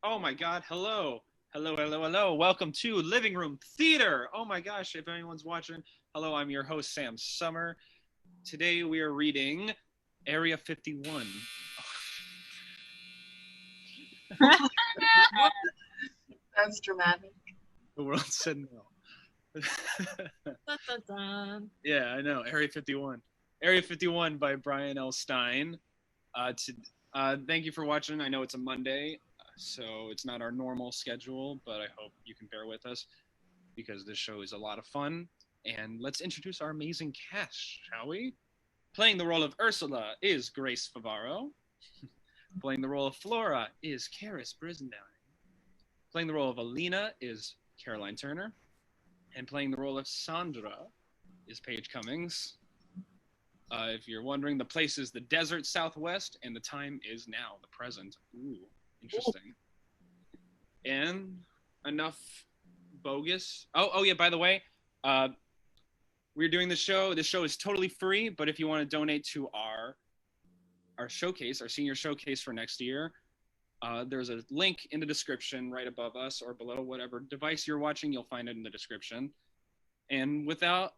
Oh my God, hello. Hello, hello, hello. Welcome to Living Room Theater. Oh my gosh, if anyone's watching, hello, I'm your host, Sam Sommer. Today we are reading Area 51. That's dramatic. The world said no. Dun, dun, dun. Yeah, I know. Area 51. Area 51 by Brian L. Stein. Thank you for watching. I know it's a Monday, so it's not our normal schedule, but I hope you can bear with us because this show is a lot of fun. And let's introduce our amazing cast, shall we? Playing the role of Ursula is Grace Favarro. Playing the role of Flora is Karis Brizendine. Playing the role of Olena is Caroline Turner. And playing the role of Sandra is Paige Cummings. If you're wondering, the place is the desert southwest, and the time is now, the present. Ooh, interesting. And enough bogus. Oh yeah, by the way, we're doing this show. This show is totally free, but if you want to donate to our showcase, our senior showcase for next year, there's a link in the description right above us or below whatever device you're watching. You'll find it in the description. And without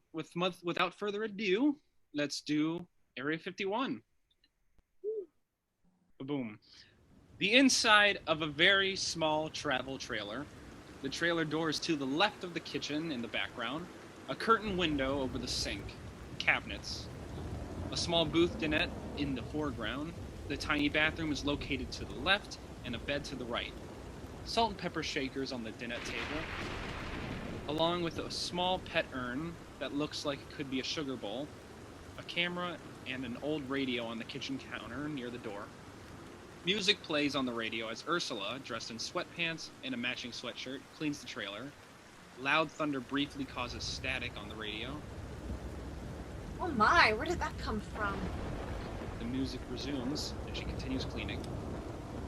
further ado, let's do Area 51. Boom. The inside of a very small travel trailer. The trailer door is to the left of the kitchen in the background. A curtain window over the sink. Cabinets. A small booth dinette in the foreground. The tiny bathroom is located to the left and a bed to the right. Salt and pepper shakers on the dinette table, along with a small pet urn that looks like it could be a sugar bowl, a camera, and an old radio on the kitchen counter near the door. Music plays on the radio as Ursula, dressed in sweatpants and a matching sweatshirt, cleans the trailer. Loud thunder briefly causes static on the radio. Oh my, where did that come from? The music resumes, and she continues cleaning.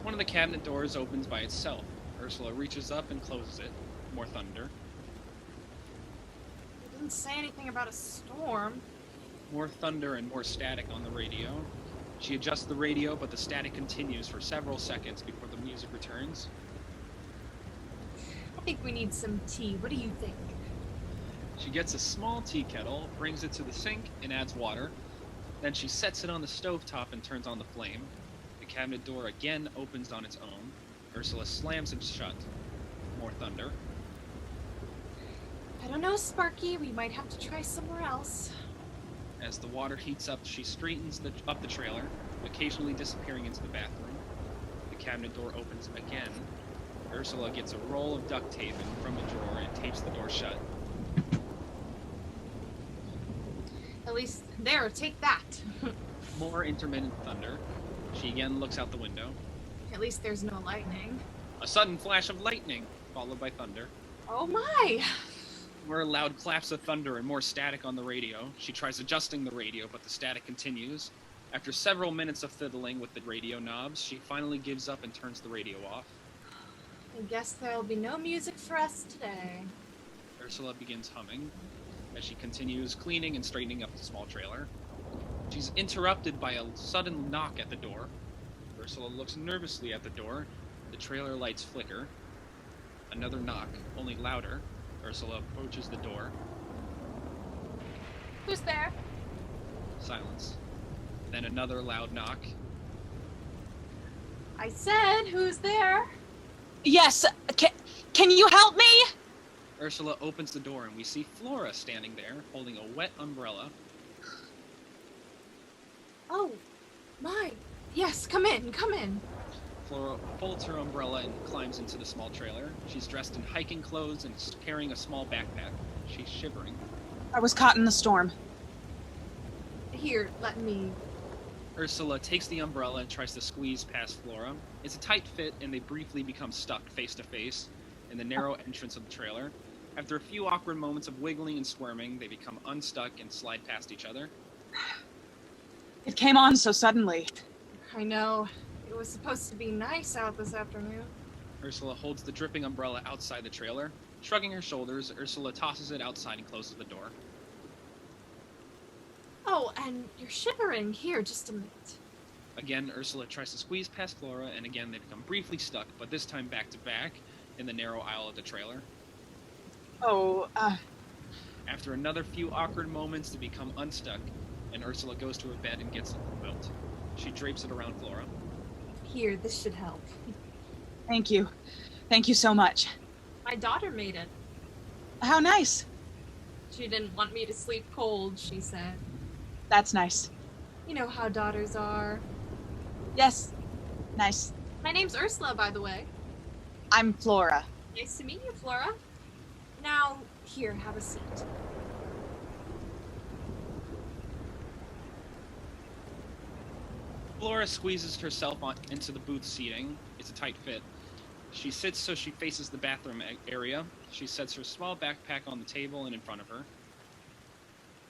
One of the cabinet doors opens by itself. Ursula reaches up and closes it. More thunder. It didn't say anything about a storm. More thunder and more static on the radio. She adjusts the radio, but the static continues for several seconds before the music returns. I think we need some tea. What do you think? She gets a small tea kettle, brings it to the sink, and adds water. Then she sets it on the stovetop and turns on the flame. The cabinet door again opens on its own. Ursula slams it shut. More thunder. I don't know, Sparky. We might have to try somewhere else. As the water heats up, she straightens up the trailer, occasionally disappearing into the bathroom. The cabinet door opens again. Ursula gets a roll of duct tape from a drawer and tapes the door shut. At least, there, take that. More intermittent thunder. She again looks out the window. At least there's no lightning. A sudden flash of lightning, followed by thunder. Oh my! More loud claps of thunder and more static on the radio. She tries adjusting the radio, but the static continues. After several minutes of fiddling with the radio knobs, she finally gives up and turns the radio off. I guess there'll be no music for us today. Ursula begins humming as she continues cleaning and straightening up the small trailer. She's interrupted by a sudden knock at the door. Ursula looks nervously at the door. The trailer lights flicker. Another knock, only louder. Ursula approaches the door. Who's there? Silence. Then another loud knock. I said, who's there? Yes, can you help me? Ursula opens the door and we see Flora standing there, holding a wet umbrella. Oh, my. Yes, come in, come in. Flora folds her umbrella and climbs into the small trailer. She's dressed in hiking clothes and is carrying a small backpack. She's shivering. I was caught in the storm. Here, let me... Ursula takes the umbrella and tries to squeeze past Flora. It's a tight fit and they briefly become stuck face to face in the narrow entrance of the trailer. After a few awkward moments of wiggling and squirming, they become unstuck and slide past each other. It came on so suddenly. I know. It was supposed to be nice out this afternoon. Ursula holds the dripping umbrella outside the trailer. Shrugging her shoulders, Ursula tosses it outside and closes the door. Oh, and you're shivering. Here, just a minute. Again, Ursula tries to squeeze past Flora, and again they become briefly stuck, but this time back to back in the narrow aisle of the trailer. Oh, After another few awkward moments, they become unstuck, and Ursula goes to her bed and gets a quilt. She drapes it around Flora. Here, this should help. thank you. Thank you so much. My daughter made it. How nice. She didn't want me to sleep cold, she said. That's nice. You know how daughters are. Yes. Nice. My name's Ursula, by the way. I'm Flora. Nice to meet you, Flora. Now, here, have a seat. Flora squeezes herself into the booth seating. It's a tight fit. She sits so she faces the bathroom area. She sets her small backpack on the table and in front of her.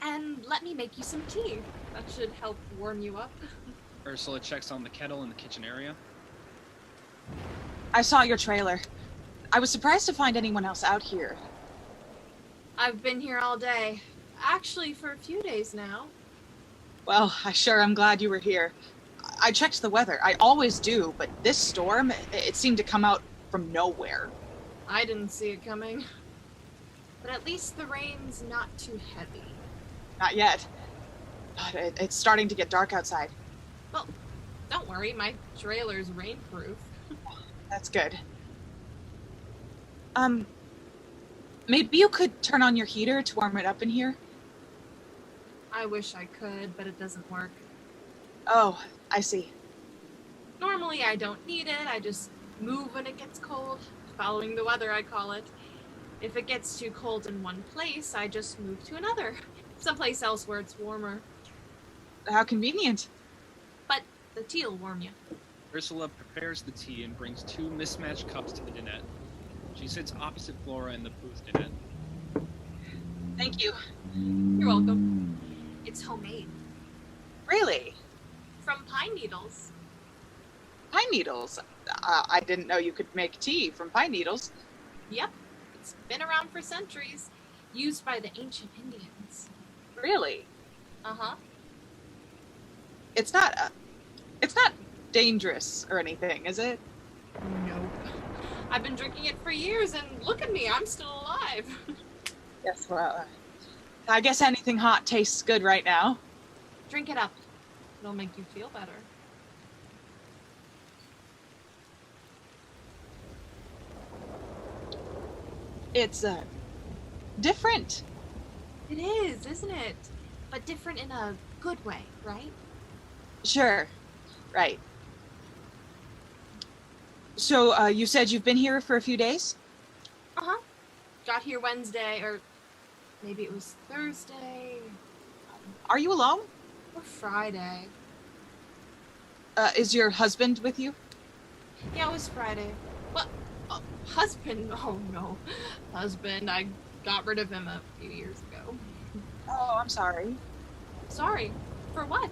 And let me make you some tea. That should help warm you up. Ursula checks on the kettle in the kitchen area. I saw your trailer. I was surprised to find anyone else out here. I've been here all day. Actually, for a few days now. Well, I sure am glad you were here. I checked the weather. I always do, but this storm, it seemed to come out from nowhere. I didn't see it coming. But at least the rain's not too heavy. Not yet. But it's starting to get dark outside. Well, don't worry, my trailer's rainproof. That's good. Maybe you could turn on your heater to warm it up in here? I wish I could, but it doesn't work. Oh, I see. Normally I don't need it, I just move when it gets cold. Following the weather, I call it. If it gets too cold in one place, I just move to another. Someplace else where it's warmer. How convenient. But the tea'll warm you. Ursula prepares the tea and brings two mismatched cups to the dinette. She sits opposite Flora in the booth dinette. Thank you. You're welcome. It's homemade. Really? From pine needles. Pine needles? I didn't know you could make tea from pine needles. Yep. It's been around for centuries. Used by the ancient Indians. Really? Uh-huh. It's not dangerous or anything, is it? Nope. I've been drinking it for years, and look at me, I'm still alive. Yes, well, I guess anything hot tastes good right now. Drink it up. It'll make you feel better. It's, different. It is, isn't it? But different in a good way, right? Sure. Right. So, you said you've been here for a few days? Uh-huh. Got here Wednesday, or maybe it was Thursday. Are you alone? Or Friday. Is your husband with you? Yeah, it was Friday. What? Oh, husband? Oh, no. Husband, I got rid of him a few years ago. Oh, I'm sorry. Sorry. For what?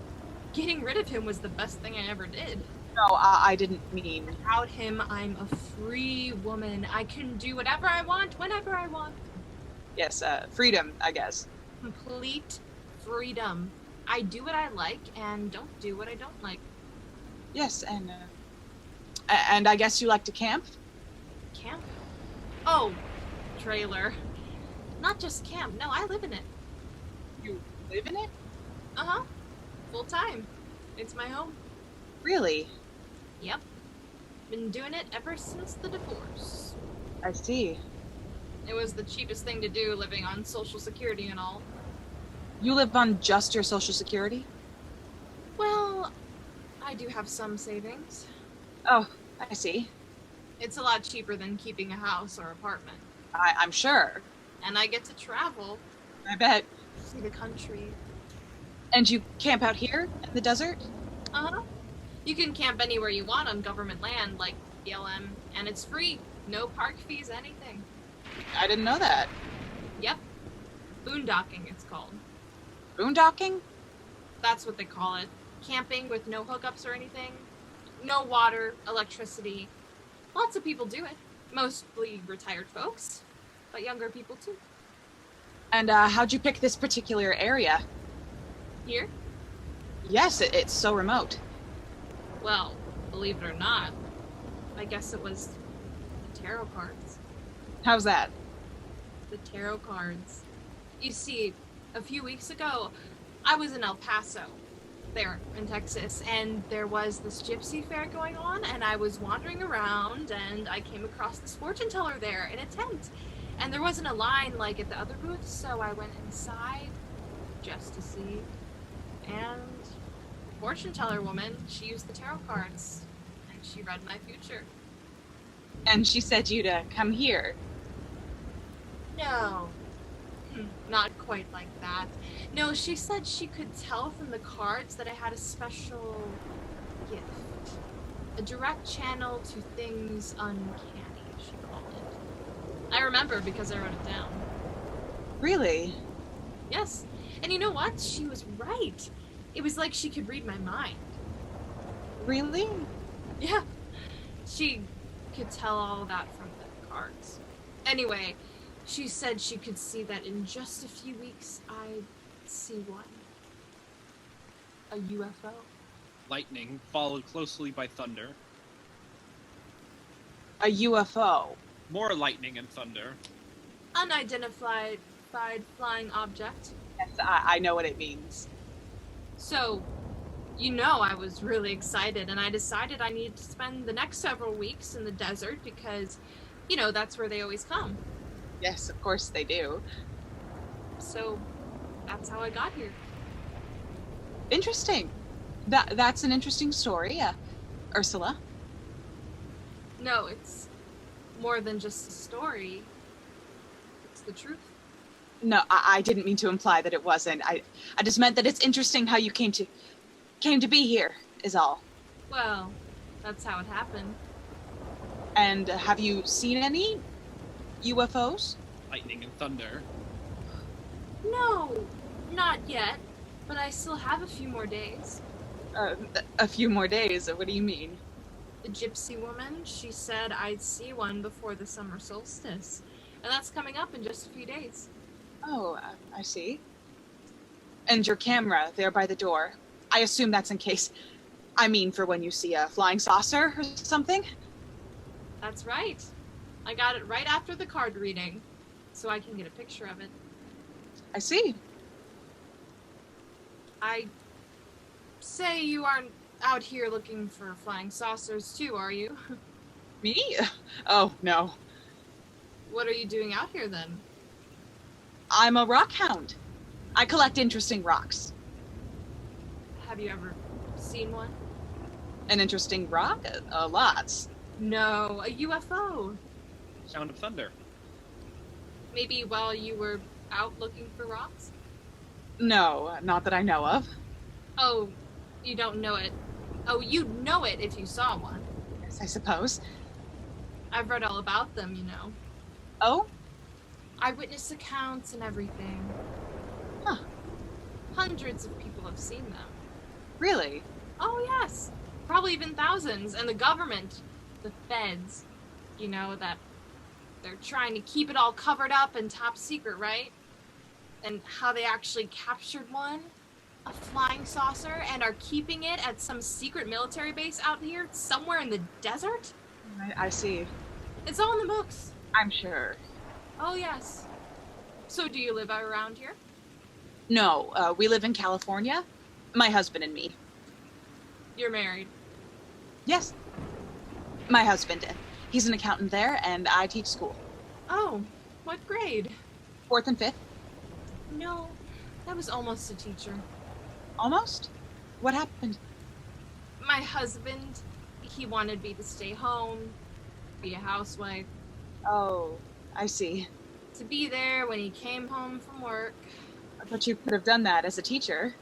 Getting rid of him was the best thing I ever did. No, I didn't mean... Without him, I'm a free woman. I can do whatever I want, whenever I want. Yes, freedom, I guess. Complete freedom. I do what I like and don't do what I don't like. Yes, and I guess you like to camp? Camp? Oh, trailer. Not just camp. No, I live in it. You live in it? Uh-huh. Full time. It's my home. Really? Yep. Been doing it ever since the divorce. I see. It was the cheapest thing to do, living on Social Security and all. You live on just your Social Security? Well, I do have some savings. Oh, I see. It's a lot cheaper than keeping a house or apartment. I'm sure. And I get to travel. I bet. See the country. And you camp out here in the desert? Uh-huh. You can camp anywhere you want on government land, like BLM, and it's free. No park fees, anything. I didn't know that. Yep. Boondocking, it's called. Boondocking? That's what they call it. Camping with no hookups or anything. No water, electricity. Lots of people do it. Mostly retired folks, but younger people too. And how'd you pick this particular area? Here? Yes, it's so remote. Well, believe it or not, I guess it was the tarot cards. How's that? The tarot cards. You see, a few weeks ago, I was in El Paso, there in Texas, and there was this gypsy fair going on, and I was wandering around, and I came across this fortune teller there in a tent. And there wasn't a line like at the other booths, so I went inside just to see. And the fortune teller woman, she used the tarot cards, and she read my future. And she said you to come here. No. Not quite like that. No, she said she could tell from the cards that I had a special gift. A direct channel to things uncanny, she called it. I remember because I wrote it down. Really? Yes. And you know what? She was right. It was like she could read my mind. Really? Yeah. She could tell all of that from the cards. Anyway, she said she could see that in just a few weeks, I'd see one. A UFO. Lightning, followed closely by thunder. A UFO? More lightning and thunder. Unidentified flying object. Yes, I know what it means. So, you know, I was really excited, and I decided I needed to spend the next several weeks in the desert because, you know, that's where they always come. Yes, of course they do. So, that's how I got here. Interesting. That's an interesting story, Ursula. No, it's more than just a story. It's the truth. No, I didn't mean to imply that it wasn't. I just meant that it's interesting how you came to be here, is all. Well, that's how it happened. And have you seen any UFOs? Lightning and thunder. No, not yet. But I still have a few more days. A few more days? What do you mean? The gypsy woman, she said I'd see one before the summer solstice. And that's coming up in just a few days. Oh, I see. And your camera there by the door. I assume that's in case... I mean, for when you see a flying saucer or something? That's right. I got it right after the card reading, so I can get a picture of it. I see. I say you aren't out here looking for flying saucers too, are you? Me? Oh, no. What are you doing out here then? I'm a rock hound. I collect interesting rocks. Have you ever seen one? An interesting rock? Lots. No, a UFO. Sound of thunder. Maybe while you were out looking for rocks? No, not that I know of. Oh, you don't know it. Oh, you'd know it if you saw one. Yes, I suppose. I've read all about them, you know. Oh? Eyewitness accounts and everything. Huh. Hundreds of people have seen them. Really? Oh, yes. Probably even thousands. And the government, the feds, you know, that they're trying to keep it all covered up and top secret, right? And how they actually captured one, a flying saucer, and are keeping it at some secret military base out here somewhere in the desert? I see. It's all in the books. I'm sure. Oh, yes. So do you live around here? No, we live in California. My husband and me. You're married. Yes. My husband. He's an accountant there, and I teach school. Oh, what grade? 4th and 5th. No, that was almost a teacher. Almost? What happened? My husband, he wanted me to stay home, be a housewife. Oh, I see. To be there when he came home from work. But you could have done that as a teacher.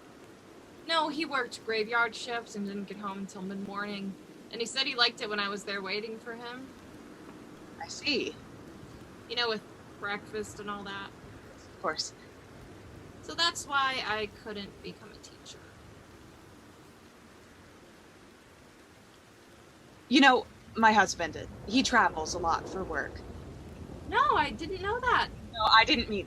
No, he worked graveyard shifts and didn't get home until mid-morning. And he said he liked it when I was there waiting for him. I see. You know, with breakfast and all that. Of course. So that's why I couldn't become a teacher. You know, my husband, he travels a lot for work. No, I didn't know that. No, I didn't mean...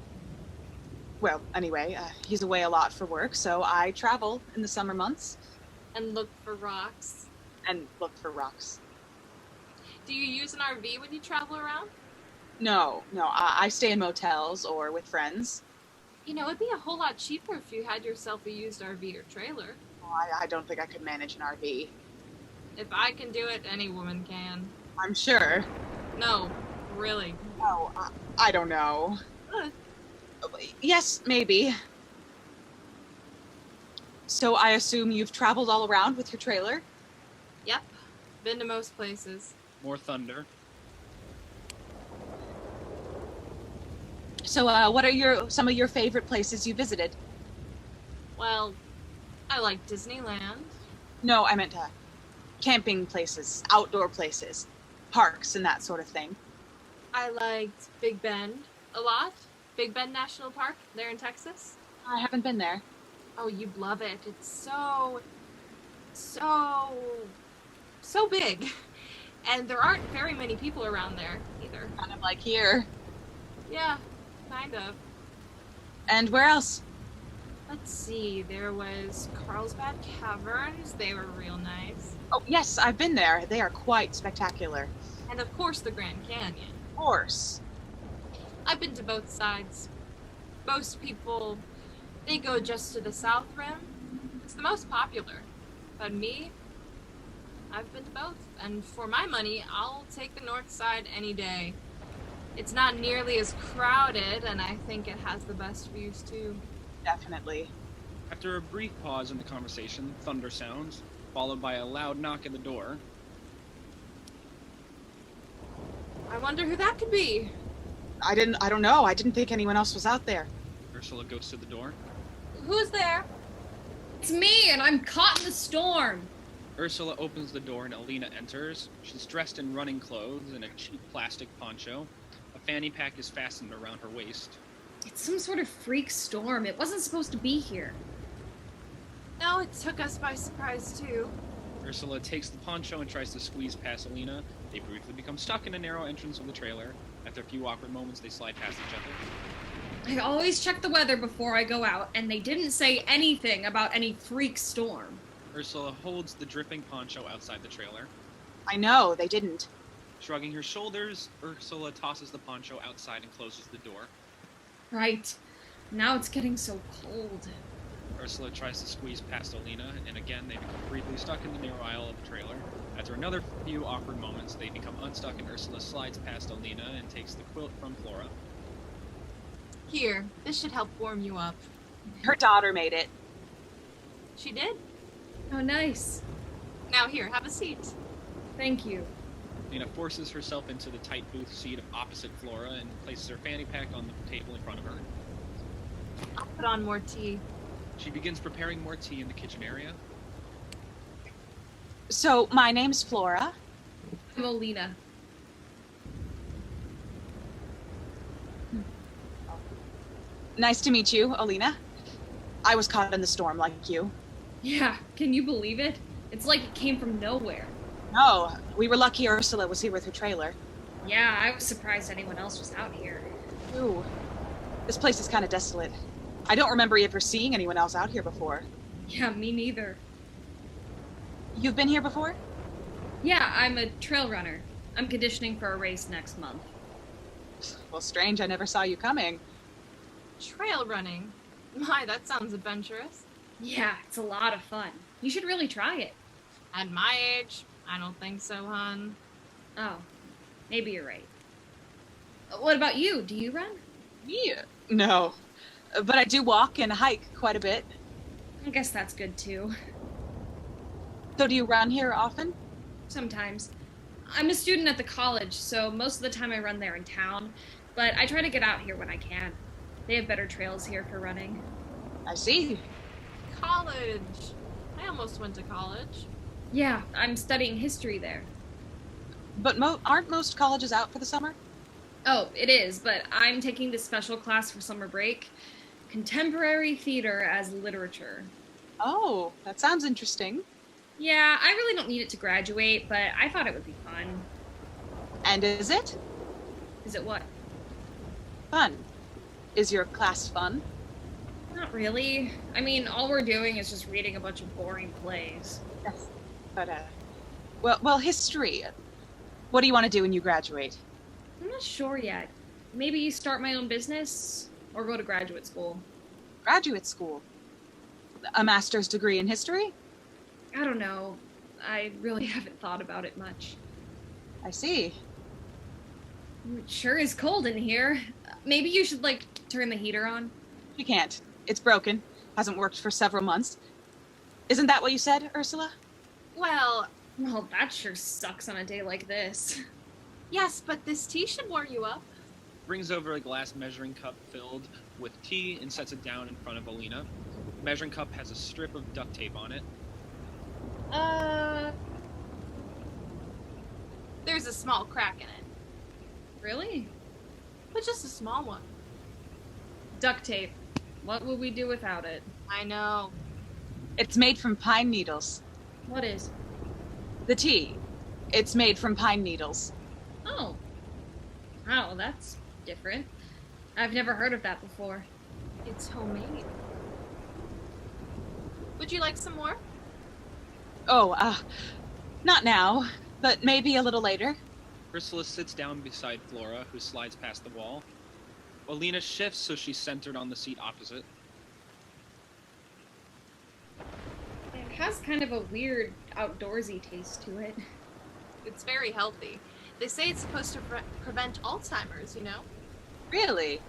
Well, anyway, he's away a lot for work, so I travel in the summer months. And look for rocks. and look for rocks. Do you use an RV when you travel around? No, I stay in motels or with friends. You know, it'd be a whole lot cheaper if you had yourself a used RV or trailer. Oh, I don't think I could manage an RV. If I can do it, any woman can. I'm sure. No, really. No, I don't know. Yes, maybe. So I assume you've traveled all around with your trailer? Yep, been to most places. More thunder. So what are some of your favorite places you visited? Well, I like Disneyland. No, I meant camping places, outdoor places, parks and that sort of thing. I liked Big Bend a lot. Big Bend National Park, there in Texas. I haven't been there. Oh, you'd love it. It's so big. And there aren't very many people around there either. Kind of like here. Yeah, kind of. And where else? Let's see, there was Carlsbad Caverns. They were real nice. Oh, yes, I've been there. They are quite spectacular. And of course the Grand Canyon. Of course. I've been to both sides. Most people, they go just to the south rim. It's the most popular. But me, I've been to both. And for my money, I'll take the north side any day. It's not nearly as crowded, and I think it has the best views too. Definitely. After a brief pause in the conversation, thunder sounds, followed by a loud knock at the door. I wonder who that could be. I don't know. I didn't think anyone else was out there. Ursula goes to the door. Who's there? It's me, and I'm caught in the storm. Ursula opens the door and Olena enters. She's dressed in running clothes and a cheap plastic poncho. A fanny pack is fastened around her waist. It's some sort of freak storm. It wasn't supposed to be here. No, it took us by surprise too. Ursula takes the poncho and tries to squeeze past Olena. They briefly become stuck in a narrow entrance of the trailer. After a few awkward moments, they slide past each other. I always check the weather before I go out, and they didn't say anything about any freak storm. Ursula holds the dripping poncho outside the trailer. I know, they didn't. Shrugging her shoulders, Ursula tosses the poncho outside and closes the door. Right. Now it's getting so cold. Ursula tries to squeeze past Olena, and again they become briefly stuck in the narrow aisle of the trailer. After another few awkward moments, they become unstuck and Ursula slides past Olena and takes the quilt from Flora. Here, this should help warm you up. Her daughter made it. She did? Oh, nice. Now here, have a seat. Thank you. Olena forces herself into the tight booth seat opposite Flora and places her fanny pack on the table in front of her. I'll put on more tea. She begins preparing more tea in the kitchen area. So, my name's Flora. I'm Olena. Nice to meet you, Olena. I was caught in the storm like you. Yeah, can you believe it? It's like it came from nowhere. No, we were lucky Ursula was here with her trailer. Yeah, I was surprised anyone else was out here. Ooh, this place is kind of desolate. I don't remember ever seeing anyone else out here before. Yeah, me neither. You've been here before? Yeah, I'm a trail runner. I'm conditioning for a race next month. Well, strange, I never saw you coming. Trail running? My, that sounds adventurous. Yeah, it's a lot of fun. You should really try it. At my age, I don't think so, hon. Oh, maybe you're right. What about you? Do you run? Me? No. But I do walk and hike quite a bit. I guess that's good too. So do you run here often? Sometimes. I'm a student at the college, so most of the time I run there in town, but I try to get out here when I can. They have better trails here for running. I see. College. I almost went to college. Yeah, I'm studying history there. But aren't most colleges out for the summer? Oh, it is, but I'm taking this special class for summer break. Contemporary theater as literature. Oh, that sounds interesting. Yeah, I really don't need it to graduate, but I thought it would be fun. And is it? Is it what? Fun. Is your class fun? Not really. I mean, all we're doing is just reading a bunch of boring plays. Yes. But, Well, history. What do you want to do when you graduate? I'm not sure yet. Maybe start my own business or go to graduate school. Graduate school. A master's degree in history? I don't know. I really haven't thought about it much. I see. It sure is cold in here. Maybe you should, turn the heater on? You can't. It's broken. Hasn't worked for several months. Isn't that what you said, Ursula? Well, That sure sucks on a day like this. yes, but this tea should warm you up. Brings over a glass measuring cup filled with tea and sets it down in front of Olena. The measuring cup has a strip of duct tape on it. There's a small crack in it, Really? but just a small one. Duct tape. What would we do without it? I know. It's made from pine needles. What is? The tea. It's made from pine needles. Oh. Oh, that's different. I've never heard of that before. It's homemade. Would you like some more? Oh, not now, but maybe a little later. Ursula sits down beside Flora, who slides past the wall. Olena shifts so she's centered on the seat opposite. It has kind of a weird outdoorsy taste to it. It's very healthy. They say it's supposed to prevent Alzheimer's, you know? Really?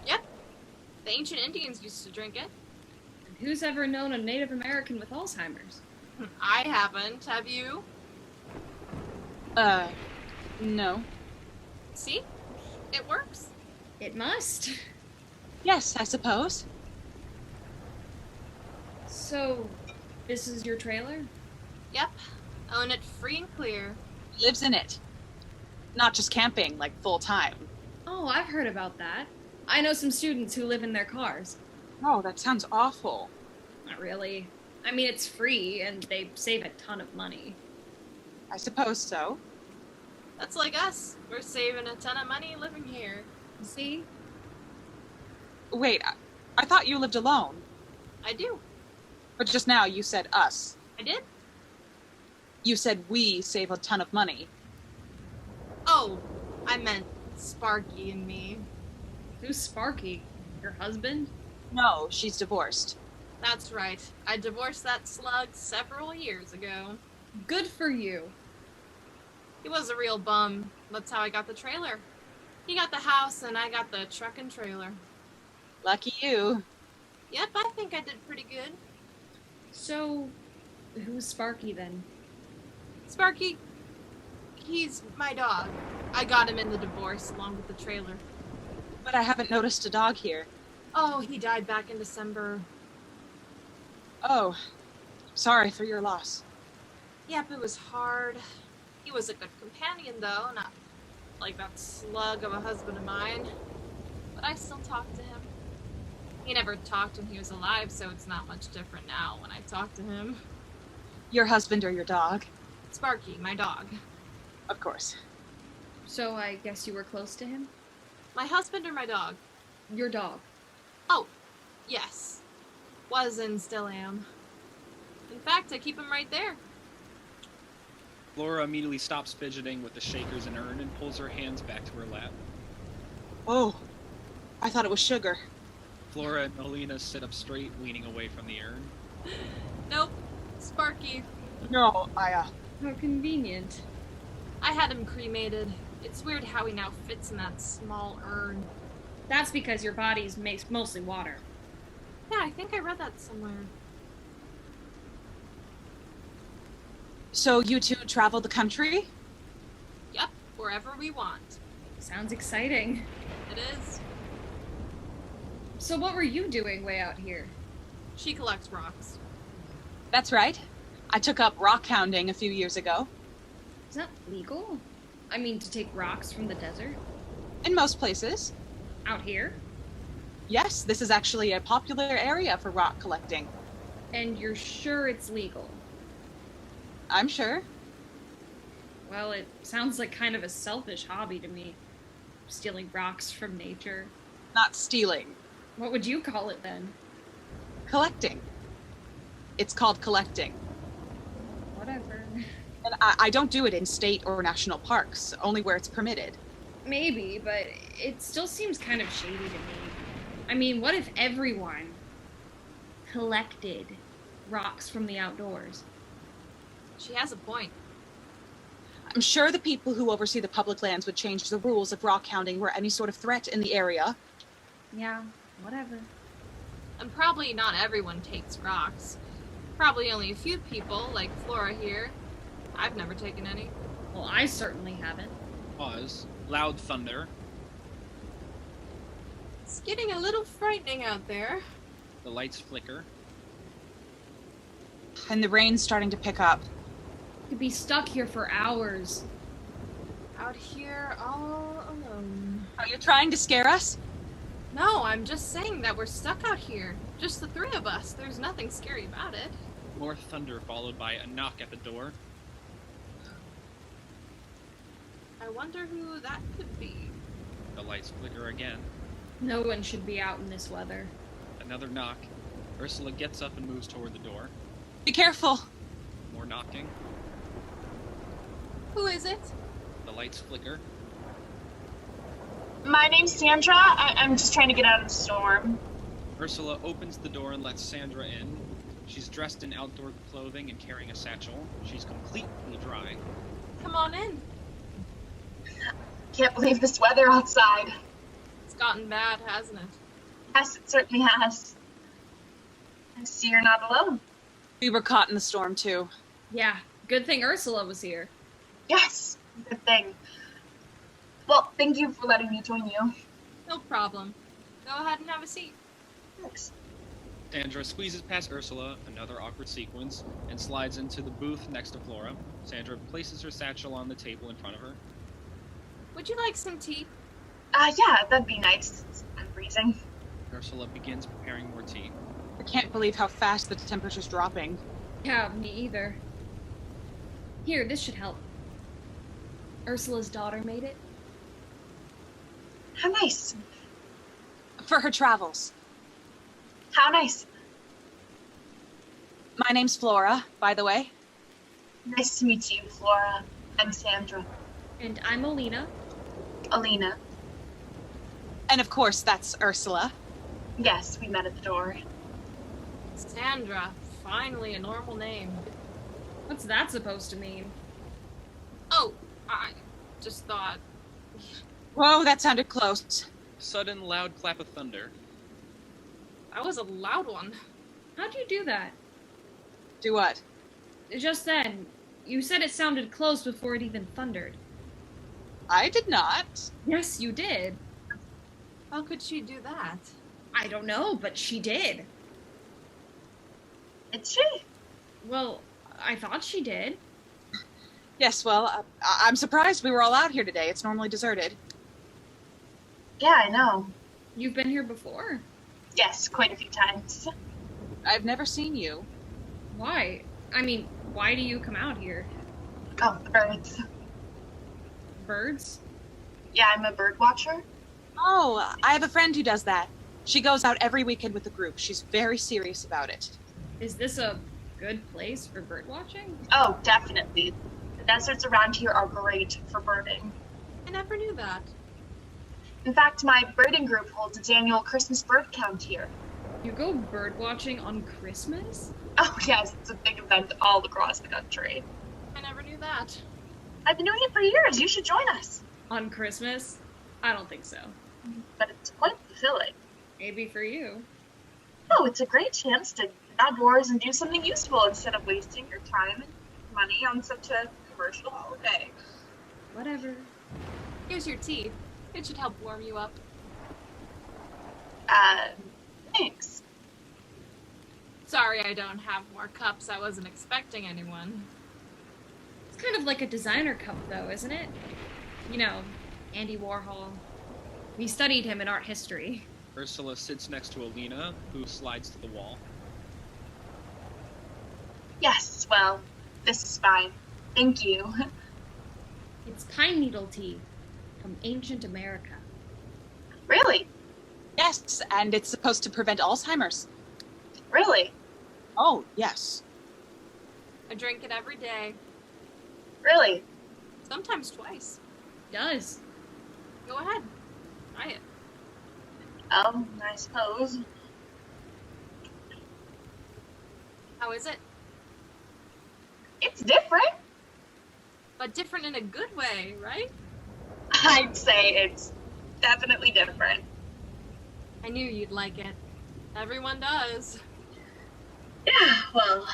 Yep. The ancient Indians used to drink it. And who's ever known a Native American with Alzheimer's? I haven't. Have you? No. See? It works. It must. Yes, I suppose. So, this is your trailer? Yep. Own it free and clear. Lives in it. Not just camping, like full time. Oh, I've heard about that. I know some students who live in their cars. Oh, that sounds awful. Not really. I mean, it's free, and they save a ton of money. I suppose so. That's like us. We're saving a ton of money living here. See? Wait, I thought you lived alone. I do. But just now you said us. I did? You said we save a ton of money. Oh, I meant Sparky and me. Who's Sparky? Your husband? No, she's divorced. That's right. I divorced that slug several years ago. Good for you. He was a real bum. That's how I got the trailer. He got the house and I got the truck and trailer. Lucky you. Yep, I think I did pretty good. So, who's Sparky then? Sparky, he's my dog. I got him in the divorce along with the trailer. But I haven't noticed a dog here. Oh, he died back in December. Oh, sorry for your loss. Yep, it was hard. He was a good companion, though, not like that slug of a husband of mine. But I still talk to him. He never talked when he was alive, so it's not much different now when I talk to him. Your husband or your dog? Sparky, my dog. Of course. So I guess you were close to him? My husband or my dog? Your dog. Oh, yes. Was and still am. In fact, I keep him right there. Flora immediately stops fidgeting with the shakers and urn and pulls her hands back to her lap. Oh, I thought it was sugar. Flora and Olena sit up straight, leaning away from the urn. Nope. Sparky. No, How convenient. I had him cremated. It's weird how he now fits in that small urn. That's because your body's mostly water. Yeah, I think I read that somewhere. So you two travel the country? Yep, wherever we want. Sounds exciting. It is. So what were you doing way out here? She collects rocks. That's right. I took up rock hounding a few years ago. Is that legal? I mean, to take rocks from the desert? In most places. Out here? Yes, this is actually a popular area for rock collecting. And you're sure it's legal? I'm sure. Well, it sounds like kind of a selfish hobby to me. Stealing rocks from nature. Not stealing. What would you call it then? Collecting. It's called collecting. Whatever. And I don't do it in state or national parks, only where it's permitted. Maybe, but it still seems kind of shady to me. I mean, what if everyone collected rocks from the outdoors? She has a point. I'm sure the people who oversee the public lands would change the rules if rock hounding were any sort of threat in the area. Yeah, whatever. And probably not everyone takes rocks. Probably only a few people, like Flora here. I've never taken any. Well, I certainly haven't. Pause. Loud thunder. It's getting a little frightening out there. The lights flicker. And the rain's starting to pick up. Could be stuck here for hours. Out here all alone. Are you trying to scare us? No, I'm just saying that we're stuck out here. Just the three of us. There's nothing scary about it. More thunder followed by a knock at the door. I wonder who that could be. The lights flicker again. No one should be out in this weather. Another knock. Ursula gets up and moves toward the door. Be careful. More knocking. Who is it? The lights flicker. My name's Sandra. I'm just trying to get out of the storm. Ursula opens the door and lets Sandra in. She's dressed in outdoor clothing and carrying a satchel. She's completely dry. Come on in. Can't believe this weather outside. It's gotten bad, hasn't it? Yes, it certainly has. I see you're not alone. We were caught in the storm, too. Yeah, good thing Ursula was here. Yes, good thing. Well, thank you for letting me join you. No problem. Go ahead and have a seat. Thanks. Sandra squeezes past Ursula, another awkward sequence, and slides into the booth next to Flora. Sandra places her satchel on the table in front of her. Would you like some tea? Yeah, that'd be nice. I'm freezing. Ursula begins preparing more tea. I can't believe how fast the temperature's dropping. Yeah, me either. Here, this should help. Ursula's daughter made it. How nice. For her travels. How nice. My name's Flora, by the way. Nice to meet you, Flora. I'm Sandra. And I'm Olena. Olena. And of course, that's Ursula. Yes, we met at the door. Sandra. Finally a normal name. What's that supposed to mean? Oh, I just thought... Whoa, that sounded close. Sudden loud clap of thunder. That was a loud one. How'd you do that? Do what? Just then. You said it sounded close before it even thundered. I did not. Yes, you did. How could she do that? I don't know, but she did. Did she? Well, I thought she did. Yes, well, I'm surprised we were all out here today. It's normally deserted. Yeah, I know. You've been here before? Yes, quite a few times. I've never seen you. Why? I mean, why do you come out here? Oh, the birds. Birds? Yeah, I'm a bird watcher. Oh, I have a friend who does that. She goes out every weekend with the group. She's very serious about it. Is this a good place for bird watching? Oh, definitely. The deserts around here are great for birding. I never knew that. In fact, my birding group holds its annual Christmas bird count here. You go bird watching on Christmas? Oh, yes, it's a big event all across the country. I never knew that. I've been doing it for years. You should join us. On Christmas? I don't think so. But it's quite fulfilling. Maybe for you. Oh, it's a great chance to get outdoors and do something useful instead of wasting your time and money on such a commercial holiday. Whatever. Here's your tea. It should help warm you up. Thanks. Sorry I don't have more cups. I wasn't expecting anyone. It's kind of like a designer cup, though, isn't it? You know, Andy Warhol. We studied him in art history. Ursula sits next to Olena, who slides to the wall. Yes, well, this is fine. Thank you. It's pine needle tea from ancient America. Really? Yes, and it's supposed to prevent Alzheimer's. Really? Oh, yes. I drink it every day. Really? Sometimes twice. Does. Go ahead. Try it. I suppose. How is it? It's different. But different in a good way, right? I'd say it's definitely different. I knew you'd like it. Everyone does. Yeah, well...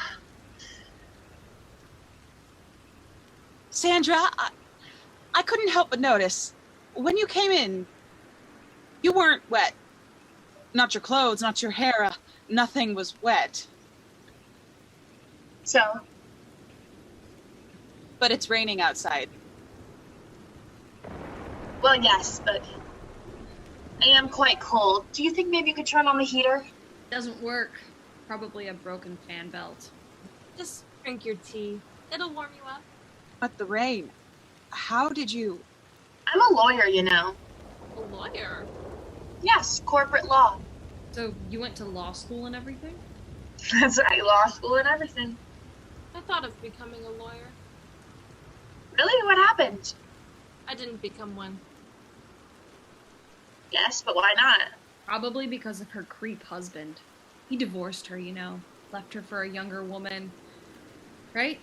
Sandra, I couldn't help but notice, when you came in, you weren't wet. Not your clothes, not your hair, nothing was wet. So? But it's raining outside. Well, yes, but I am quite cold. Do you think maybe you could turn on the heater? Doesn't work. Probably a broken fan belt. Just drink your tea. It'll warm you up. But the rain, how did you... I'm a lawyer, you know. A lawyer? Yes, corporate law. So you went to law school and everything? That's right, law school and everything. I thought of becoming a lawyer. Really? What happened? I didn't become one. Yes, but why not? Probably because of her creep husband. He divorced her, you know. Left her for a younger woman. Right?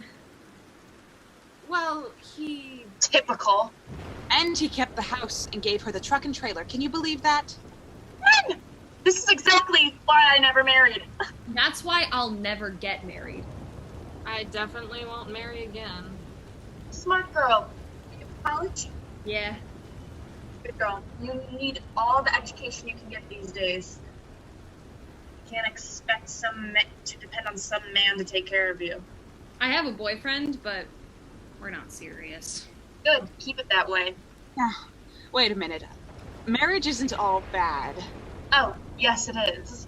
Well, he... Typical. And he kept the house and gave her the truck and trailer. Can you believe that? When? This is exactly why I never married. That's why I'll never get married. I definitely won't marry again. Smart girl. You go to college? Yeah. Good girl. You need all the education you can get these days. You can't expect to depend on some man to take care of you. I have a boyfriend, but we're not serious. Good. Keep it that way. Yeah. Wait a minute. Marriage isn't all bad. Oh, yes it is.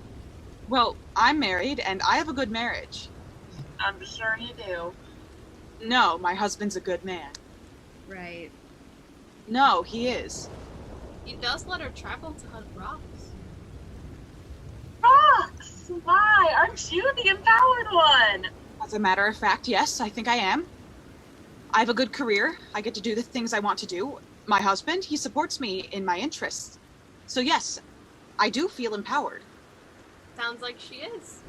Well, I'm married and I have a good marriage. I'm sure you do. No, my husband's a good man. Right. No, he is. He does let her travel to hunt rocks. Rocks! Why? Aren't you the empowered one? As a matter of fact, yes, I think I am. I have a good career. I get to do the things I want to do. My husband, he supports me in my interests. So yes, I do feel empowered. Sounds like she is.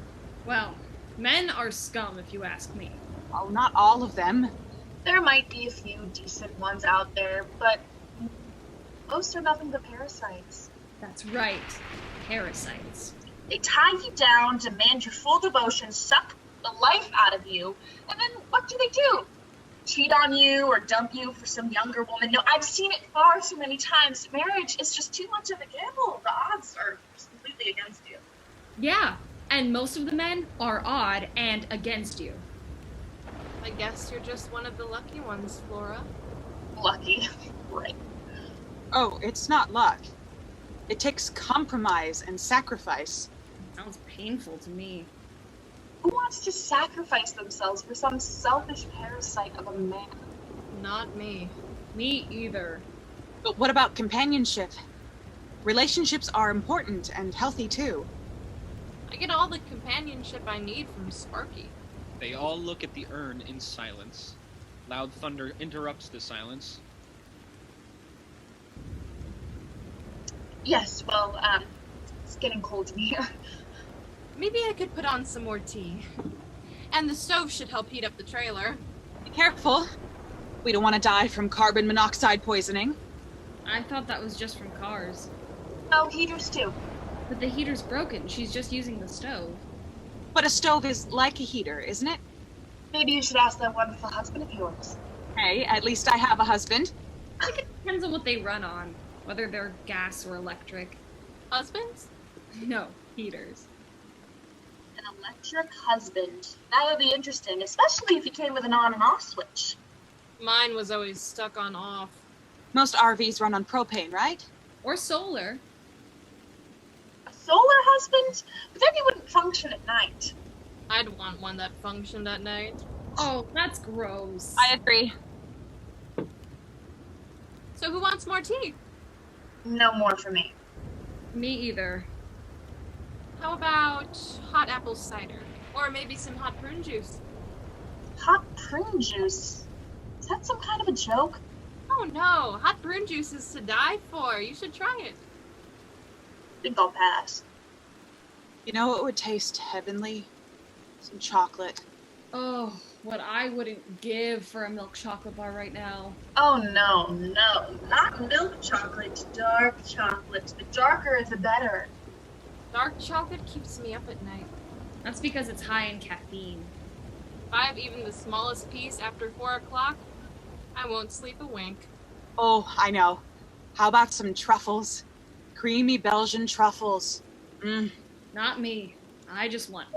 Well, men are scum if you ask me. Oh, not all of them. There might be a few decent ones out there, but most are nothing but parasites. That's right. Parasites. They tie you down, demand your full devotion, suck the life out of you, and then what do? Cheat on you or dump you for some younger woman? No, I've seen it far too many times. Marriage is just too much of a gamble. The odds are just completely against you. Yeah, and most of the men are odd and against you. I guess you're just one of the lucky ones, Flora. Lucky. Right. Oh, it's not luck. It takes compromise and sacrifice. Sounds painful to me. Who wants to sacrifice themselves for some selfish parasite of a man? Not me. Me either. But what about companionship? Relationships are important and healthy too. I get all the companionship I need from Sparky. They all look at the urn in silence. Loud thunder interrupts the silence. Yes, well, it's getting cold in here. Maybe I could put on some more tea. And the stove should help heat up the trailer. Be careful. We don't want to die from carbon monoxide poisoning. I thought that was just from cars. Oh, heaters too. But the heater's broken. She's just using the stove. But a stove is like a heater, isn't it? Maybe you should ask that wonderful husband of yours. Hey, at least I have a husband. I think it depends on what they run on. Whether they're gas or electric. Husbands? No, heaters. An electric husband. That would be interesting, especially if he came with an on and off switch. Mine was always stuck on off. Most RVs run on propane, right? Or solar. A solar husband? But then he wouldn't function at night. I'd want one that functioned at night. Oh, that's gross. I agree. So who wants more tea? No more for me. Me either. How about hot apple cider? Or maybe some hot prune juice? Hot prune juice Is that some kind of a joke? Oh no, hot prune juice is to die for. You should try it. I think I'll pass. You know what would taste heavenly? Some chocolate. Oh, what I wouldn't give for a milk chocolate bar right now. Oh no, not milk chocolate, dark chocolate. The darker the better. Dark chocolate keeps me up at night. That's because it's high in caffeine. If I have even the smallest piece after 4 o'clock, I won't sleep a wink. Oh, I know. How about some truffles? Creamy Belgian truffles. Not me. I just want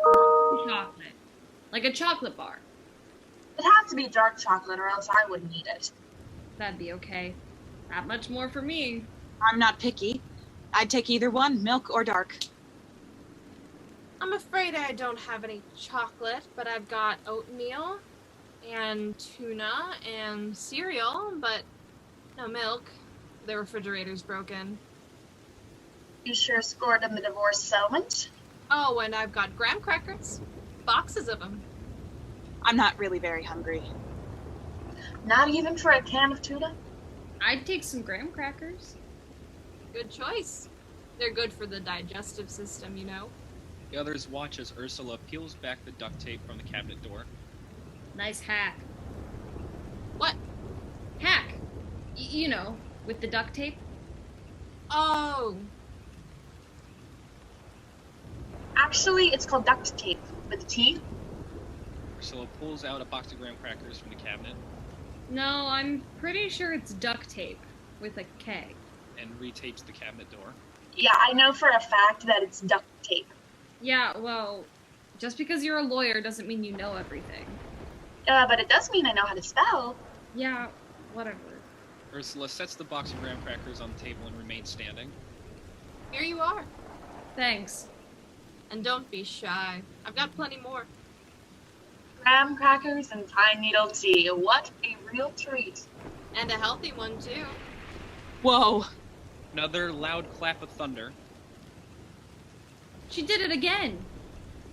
chocolate. Like a chocolate bar. It'd have to be dark chocolate or else I wouldn't eat it. That'd be okay. Not much more for me. I'm not picky. I'd take either one, milk or dark. I'm afraid I don't have any chocolate, but I've got oatmeal and tuna and cereal, but no milk. The refrigerator's broken. You sure scored in the divorce settlement? Oh, and I've got graham crackers. Boxes of them. I'm not really very hungry. Not even for a can of tuna? I'd take some graham crackers. Good choice. They're good for the digestive system, you know. The others watch as Ursula peels back the duct tape from the cabinet door. Nice hack. What? Hack! You know, with the duct tape. Oh. Actually, it's called duct tape, with a T. Ursula pulls out a box of graham crackers from the cabinet No, I'm pretty sure it's duct tape with a K. and retapes the cabinet door. Yeah, I know for a fact that it's duct tape. Yeah, well, just because you're a lawyer doesn't mean you know everything. But it does mean I know how to spell. Yeah, whatever. Ursula sets the box of graham crackers on the table and remains standing. Here you are. Thanks. And don't be shy. I've got plenty more. Graham crackers and pine needle tea. What a real treat. And a healthy one, too. Whoa. Another loud clap of thunder. She did it again.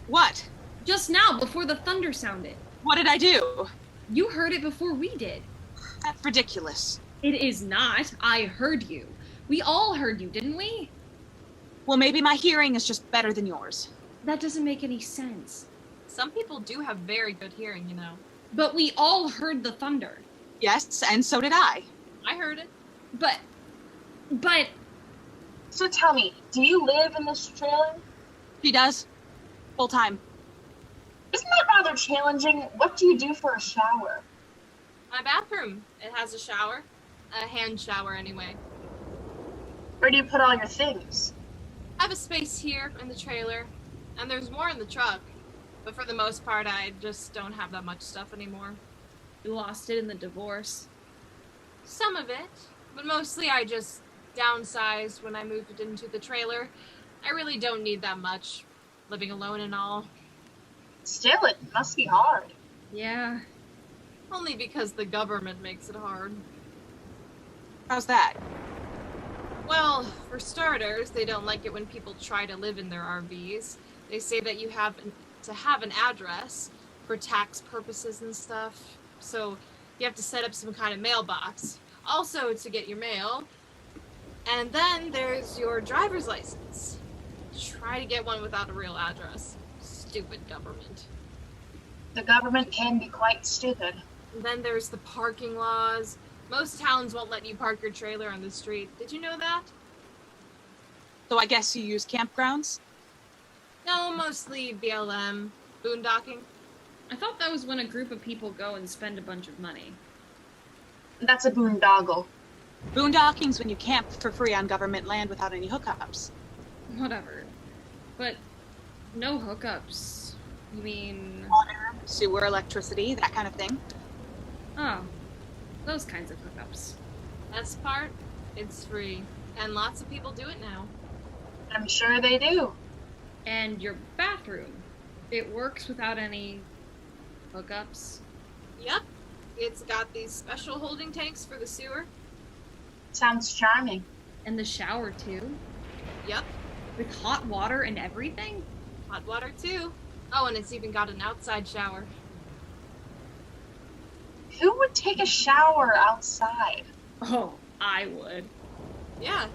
What? Just now, before the thunder sounded. What did I do? You heard it before we did. That's ridiculous. It is not. I heard you. We all heard you, didn't we? Well, maybe my hearing is just better than yours. That doesn't make any sense. Some people do have very good hearing, you know. But we all heard the thunder. Yes, and so did I. I heard it. But... So tell me, do you live in this trailer? She does. Full time. Isn't that rather challenging? What do you do for a shower? My bathroom. It has a shower. A hand shower, anyway. Where do you put all your things? I have a space here in the trailer, and there's more in the truck. But for the most part, I just don't have that much stuff anymore. You lost it in the divorce. Some of it, but mostly I just downsized when I moved into the trailer. I really don't need that much, living alone and all. Still, it must be hard. Yeah. Only because the government makes it hard. How's that? Well, for starters, they don't like it when people try to live in their RVs. They say that you have to have an address for tax purposes and stuff. So you have to set up some kind of mailbox. Also to get your mail. And then there's your driver's license. Try to get one without a real address. Stupid government. The government can be quite stupid. And then there's the parking laws. Most towns won't let you park your trailer on the street. Did you know that? So I guess you use campgrounds? No, mostly BLM. Boondocking. I thought that was when a group of people go and spend a bunch of money. That's a boondoggle. Boondocking's when you camp for free on government land without any hookups. Whatever. But no hookups. You mean... Water, sewer, electricity, that kind of thing. Oh, those kinds of hookups. Best part, it's free. And lots of people do it now. I'm sure they do. And your bathroom. It works without any hookups. Yep. It's got these special holding tanks for the sewer. Sounds charming. And the shower, too. Yep. With hot water and everything? Hot water, too. Oh, and it's even got an outside shower. Who would take a shower outside? Oh, I would. Yeah.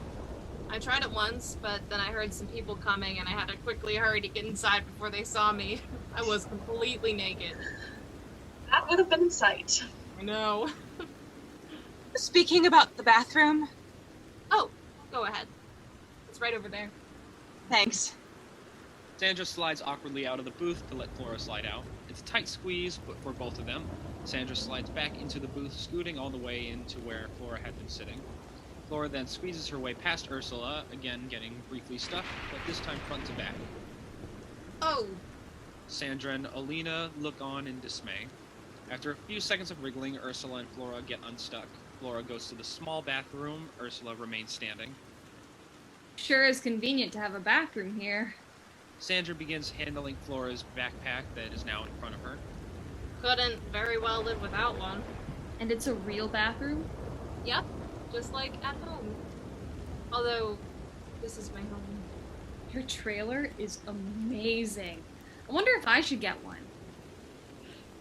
I tried it once, but then I heard some people coming and I had to quickly hurry to get inside before they saw me. I was completely naked. That would have been a sight. I know. Speaking about the bathroom. Oh, go ahead. It's right over there. Thanks. Sandra slides awkwardly out of the booth to let Flora slide out. It's a tight squeeze for both of them. Sandra slides back into the booth, scooting all the way into where Flora had been sitting. Flora then squeezes her way past Ursula, again getting briefly stuck, but this time front to back. Oh. Sandra and Olena look on in dismay. After a few seconds of wriggling, Ursula and Flora get unstuck. Flora goes to the small bathroom. Ursula remains standing. Sure is convenient to have a bathroom here. Sandra begins handling Flora's backpack that is now in front of her. Couldn't very well live without one. And it's a real bathroom? Yep, just like at home. Although, this is my home. Your trailer is amazing. I wonder if I should get one.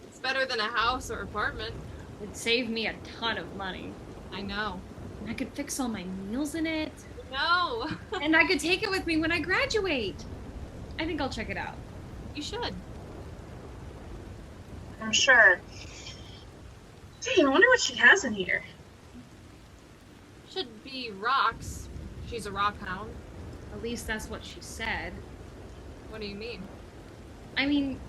It's better than a house or apartment. It'd save me a ton of money. I know. And I could fix all my meals in it. No. And I could take it with me when I graduate. I think I'll check it out. You should. I'm sure. Gee, I wonder what she has in here. Should be rocks. She's a rock hound. At least that's what she said. What do you mean? I mean,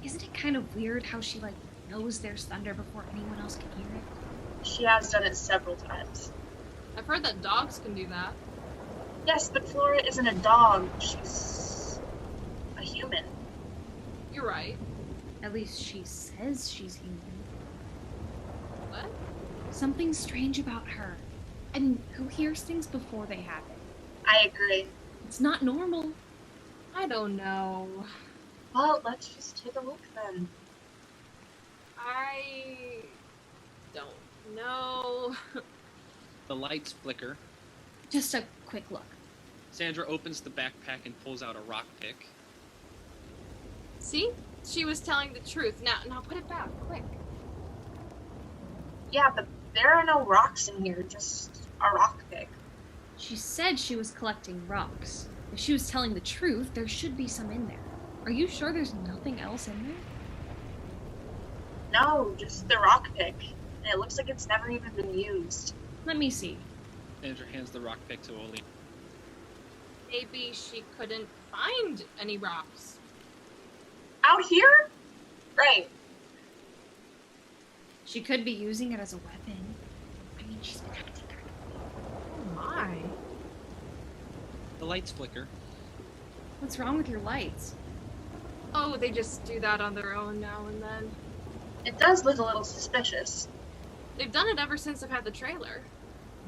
isn't it kind of weird how she, knows there's thunder before anyone else can hear it? She has done it several times. I've heard that dogs can do that. Yes, but Flora isn't a dog. She's a human. You're right. At least she says she's human. What? Something strange about her. And who hears things before they happen? I agree. It's not normal. I don't know. Well, let's just take a look then. I don't know. The lights flicker. Just a quick look. Sandra opens the backpack and pulls out a rock pick. See? She was telling the truth. Now put it back, quick. Yeah, but there are no rocks in here, just a rock pick. She said she was collecting rocks. If she was telling the truth, there should be some in there. Are you sure there's nothing else in there? No, just the rock pick. And it looks like it's never even been used. Let me see. Sandra hands the rock pick to Olena. Maybe she couldn't find any rocks. Out here? Right. She could be using it as a weapon. I mean, she's been acting kind of... Oh my. The lights flicker. What's wrong with your lights? Oh, they just do that on their own now and then. It does look a little suspicious. They've done it ever since I've had the trailer.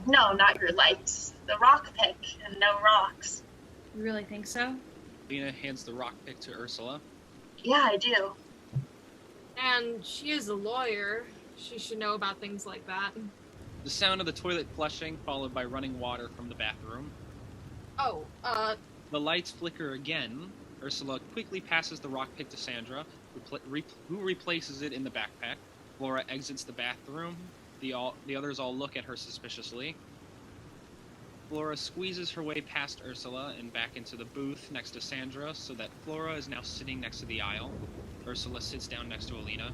No, not your lights. The rock pick and no rocks. You really think so? Olena hands the rock pick to Ursula. Yeah, I do. And she is a lawyer. She should know about things like that. The sound of the toilet flushing, followed by running water from the bathroom. Oh, The lights flicker again. Ursula quickly passes the rock pick to Sandra, who replaces it in the backpack. Flora exits the bathroom. The others all look at her suspiciously. Flora squeezes her way past Ursula and back into the booth next to Sandra, so that Flora is now sitting next to the aisle. Ursula sits down next to Olena.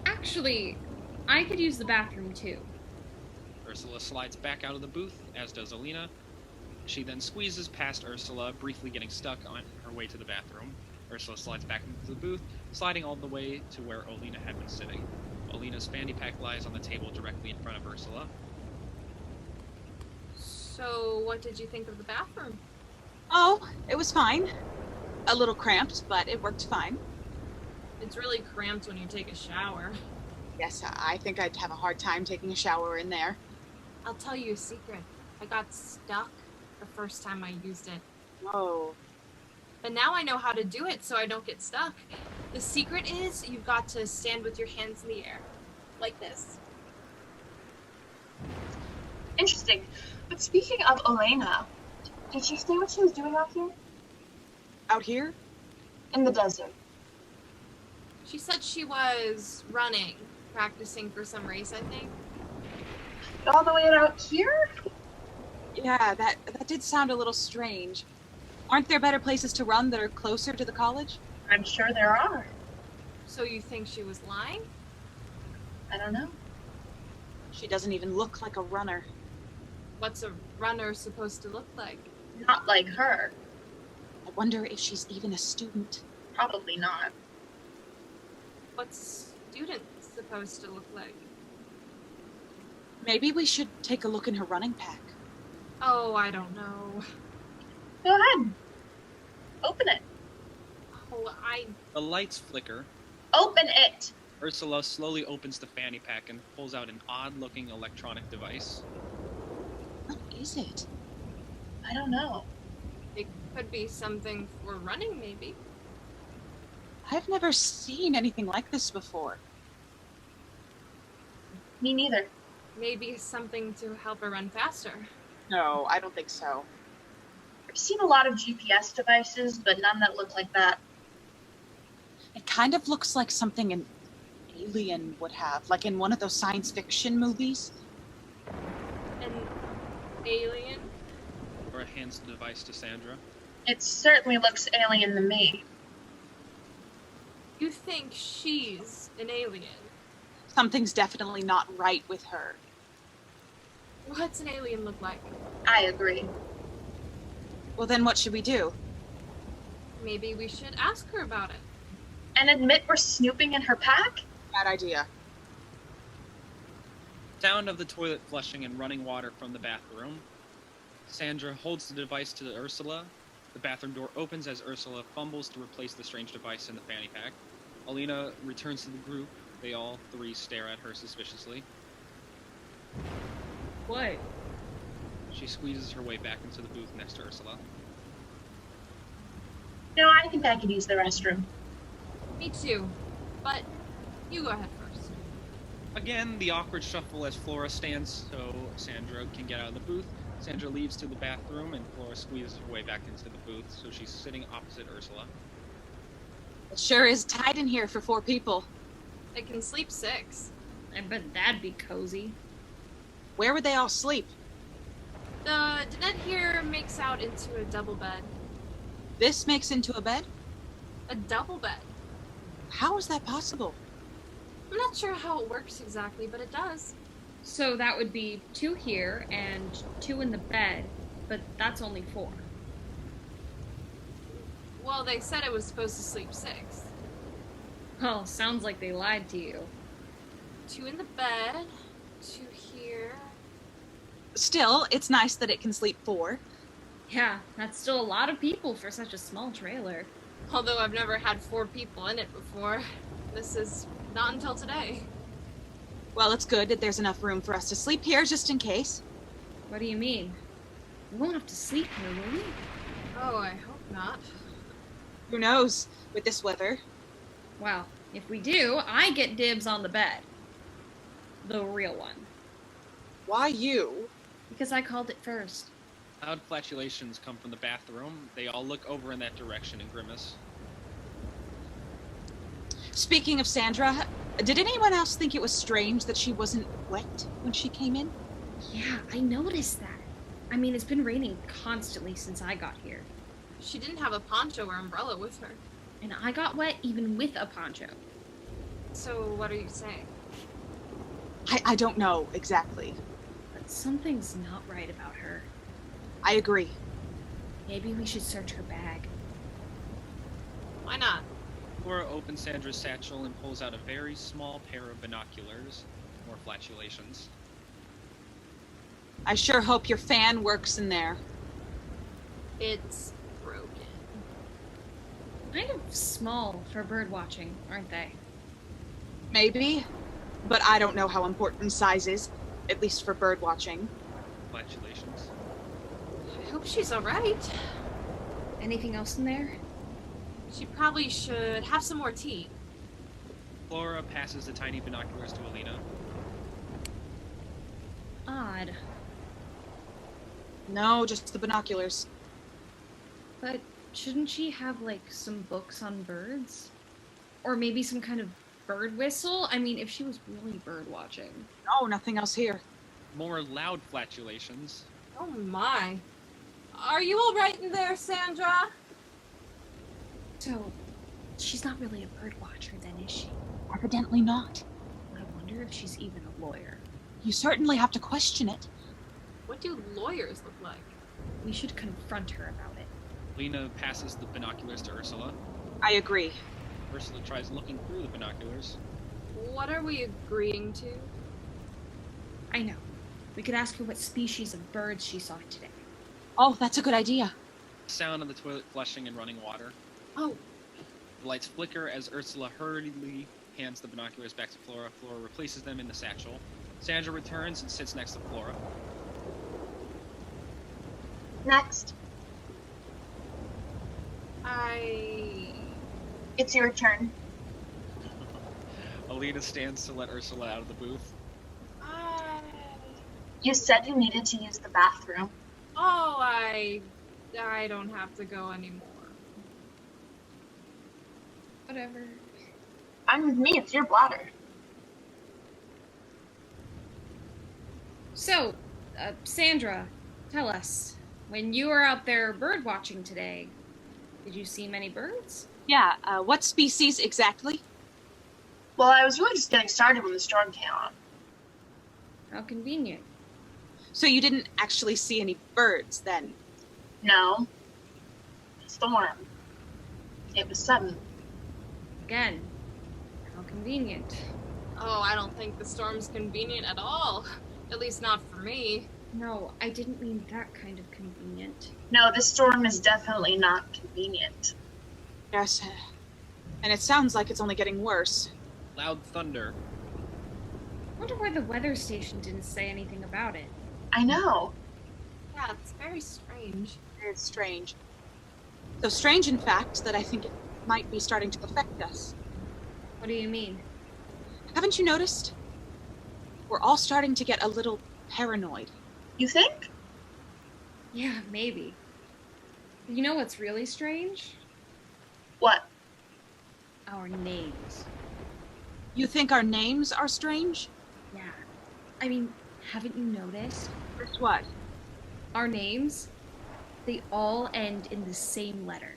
Actually, I could use the bathroom too. Ursula slides back out of the booth, as does Olena. She then squeezes past Ursula, briefly getting stuck on her way to the bathroom. Ursula slides back into the booth, sliding all the way to where Olena had been sitting. Olena's fanny pack lies on the table directly in front of Ursula. so what did you think of the bathroom? Oh, it was fine. A little cramped, but it worked fine. It's really cramped when you take a shower. Yes, I think I'd have a hard time taking a shower in there. I'll tell you a secret. I got stuck the first time I used it. Oh. But now I know how to do it so I don't get stuck. The secret is you've got to stand with your hands in the air. Like this. Interesting. But speaking of Olena, did she say what she was doing out here? Out here? In the desert. She said she was running, practicing for some race, I think. All the way out here? Yeah, that did sound a little strange. Aren't there better places to run that are closer to the college? I'm sure there are. So you think she was lying? I don't know. She doesn't even look like a runner. What's a runner supposed to look like? Not like her. I wonder if she's even a student. Probably not. What's a student supposed to look like? Maybe we should take a look in her running pack. Oh, I don't know. Go ahead. Open it. Oh, The lights flicker. Open it! Ursula slowly opens the fanny pack and pulls out an odd-looking electronic device. What is it? I don't know. It could be something for running, maybe. I've never seen anything like this before. Me neither. Maybe something to help her run faster. No, I don't think so. I've seen a lot of GPS devices, but none that look like that. It kind of looks like something an alien would have, like in one of those science fiction movies. An alien? Flora hands the device to Sandra. It certainly looks alien to me. You think she's an alien? Something's definitely not right with her. What's an alien look like? I agree. Well, then what should we do? Maybe we should ask her about it. And admit we're snooping in her pack? Bad idea. Sound of the toilet flushing and running water from the bathroom. Sandra holds the device to Ursula. The bathroom door opens as Ursula fumbles to replace the strange device in the fanny pack. Olena returns to the group. They all three stare at her suspiciously. What? She squeezes her way back into the booth next to Ursula. No, I think I could use the restroom. Me too. But you go ahead first. Again, the awkward shuffle as Flora stands so Sandra can get out of the booth. Sandra leaves to the bathroom and Flora squeezes her way back into the booth, so she's sitting opposite Ursula. It sure is tight in here for 4 people. They can sleep 6. I bet that'd be cozy. Where would they all sleep? The dinette here makes out into a double bed. This makes into a bed? A double bed. How is that possible? I'm not sure how it works exactly, but it does. So that would be 2 here and 2 in the bed, but that's only 4. Well, they said it was supposed to sleep 6. Well, sounds like they lied to you. 2 in the bed, 2 here. Still, it's nice that it can sleep 4. Yeah, that's still a lot of people for such a small trailer. Although I've never had 4 people in it before. This is not until today. Well, it's good that there's enough room for us to sleep here just in case. What do you mean? We won't have to sleep here, will we? Oh, I hope not. Who knows, with this weather. Well, if we do, I get dibs on the bed. The real one. Why you? Because I called it first. Loud flatulations come from the bathroom. They all look over in that direction and grimace. Speaking of Sandra, did anyone else think it was strange that she wasn't wet when she came in? Yeah, I noticed that. I mean, it's been raining constantly since I got here. She didn't have a poncho or umbrella with her. And I got wet even with a poncho. So what are you saying? I don't know exactly. But something's not right about her. I agree. Maybe we should search her bag. Why not? Flora opens Sandra's satchel and pulls out a very small pair of binoculars. More flatulations. I sure hope your fan works in there. It's broken. Kind of small for bird watching, aren't they? Maybe, but I don't know how important size is, at least for bird watching. Flatulations. I hope she's alright. Anything else in there? She probably should have some more tea. Flora passes the tiny binoculars to Olena. Odd. No, just the binoculars. But shouldn't she have, like, some books on birds? Or maybe some kind of bird whistle? I mean, if she was really bird watching. No, nothing else here. More loud flatulations. Oh my. Are you all right in there, Sandra? So, she's not really a bird watcher then, is she? Evidently not. I wonder if she's even a lawyer. You certainly have to question it. What do lawyers look like? We should confront her about it. Lena passes the binoculars to Ursula. I agree. Ursula tries looking through the binoculars. What are we agreeing to? I know. We could ask her what species of birds she saw today. Oh, that's a good idea. Sound of the toilet flushing and running water. Oh, The lights flicker as Ursula hurriedly hands the binoculars back to Flora. Flora replaces them in the satchel. Sandra returns and sits next to Flora. Next, it's your turn. Olena stands to let Ursula out of the booth. You said you needed to use the bathroom. I don't have to go anymore. Whatever. I'm with me, it's your bladder. So, Sandra, tell us, when you were out there bird watching today, did you see many birds? Yeah, what species exactly? Well, I was really just getting started when the storm came on. How convenient. So you didn't actually see any birds then? No. Storm. It was sudden. Again, how convenient. Oh, I don't think the storm's convenient at all. At least not for me. No, I didn't mean that kind of convenient. No, this storm is definitely not convenient. Yes. And it sounds like it's only getting worse. Loud thunder. Wonder why the weather station didn't say anything about it. I know. Yeah, it's very strange. It's strange. So strange, in fact, that I think it might be starting to affect us. What do you mean? Haven't you noticed? We're all starting to get a little paranoid. You think? Yeah, maybe. You know what's really strange? What? Our names. You think our names are strange? Yeah. I mean, haven't you noticed? First what? Our names, they all end in the same letter.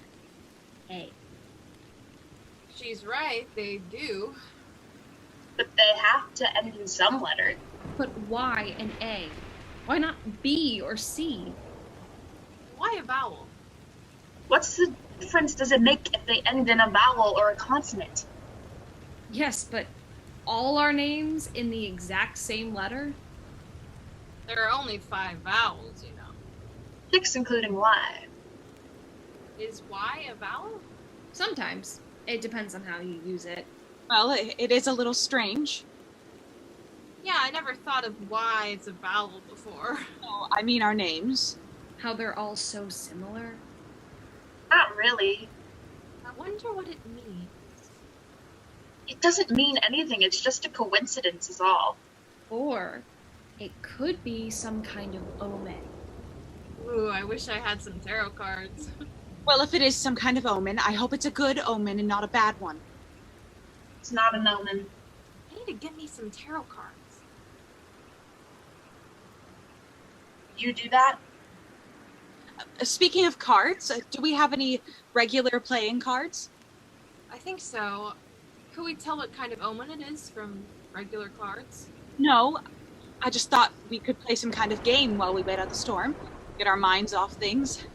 A. She's right, they do. But they have to end in some letter. But why an A? Why not B or C? Why a vowel? What's the difference does it make if they end in a vowel or a consonant? Yes, but all our names in the exact same letter? There are only 5 vowels, you know. 6 including Y. Is Y a vowel? Sometimes. It depends on how you use it. Well, it is a little strange. Yeah, I never thought of Y as a vowel before. No, I mean our names. How they're all so similar. Not really. I wonder what it means. It doesn't mean anything, it's just a coincidence is all. Or it could be some kind of omen. Ooh, I wish I had some tarot cards. Well, if it is some kind of omen, I hope it's a good omen and not a bad one. It's not an omen. I need to get me some tarot cards. You do that? Speaking of cards, do we have any regular playing cards? I think so. Could we tell what kind of omen it is from regular cards? No, I just thought we could play some kind of game while we wait out the storm. Get our minds off things.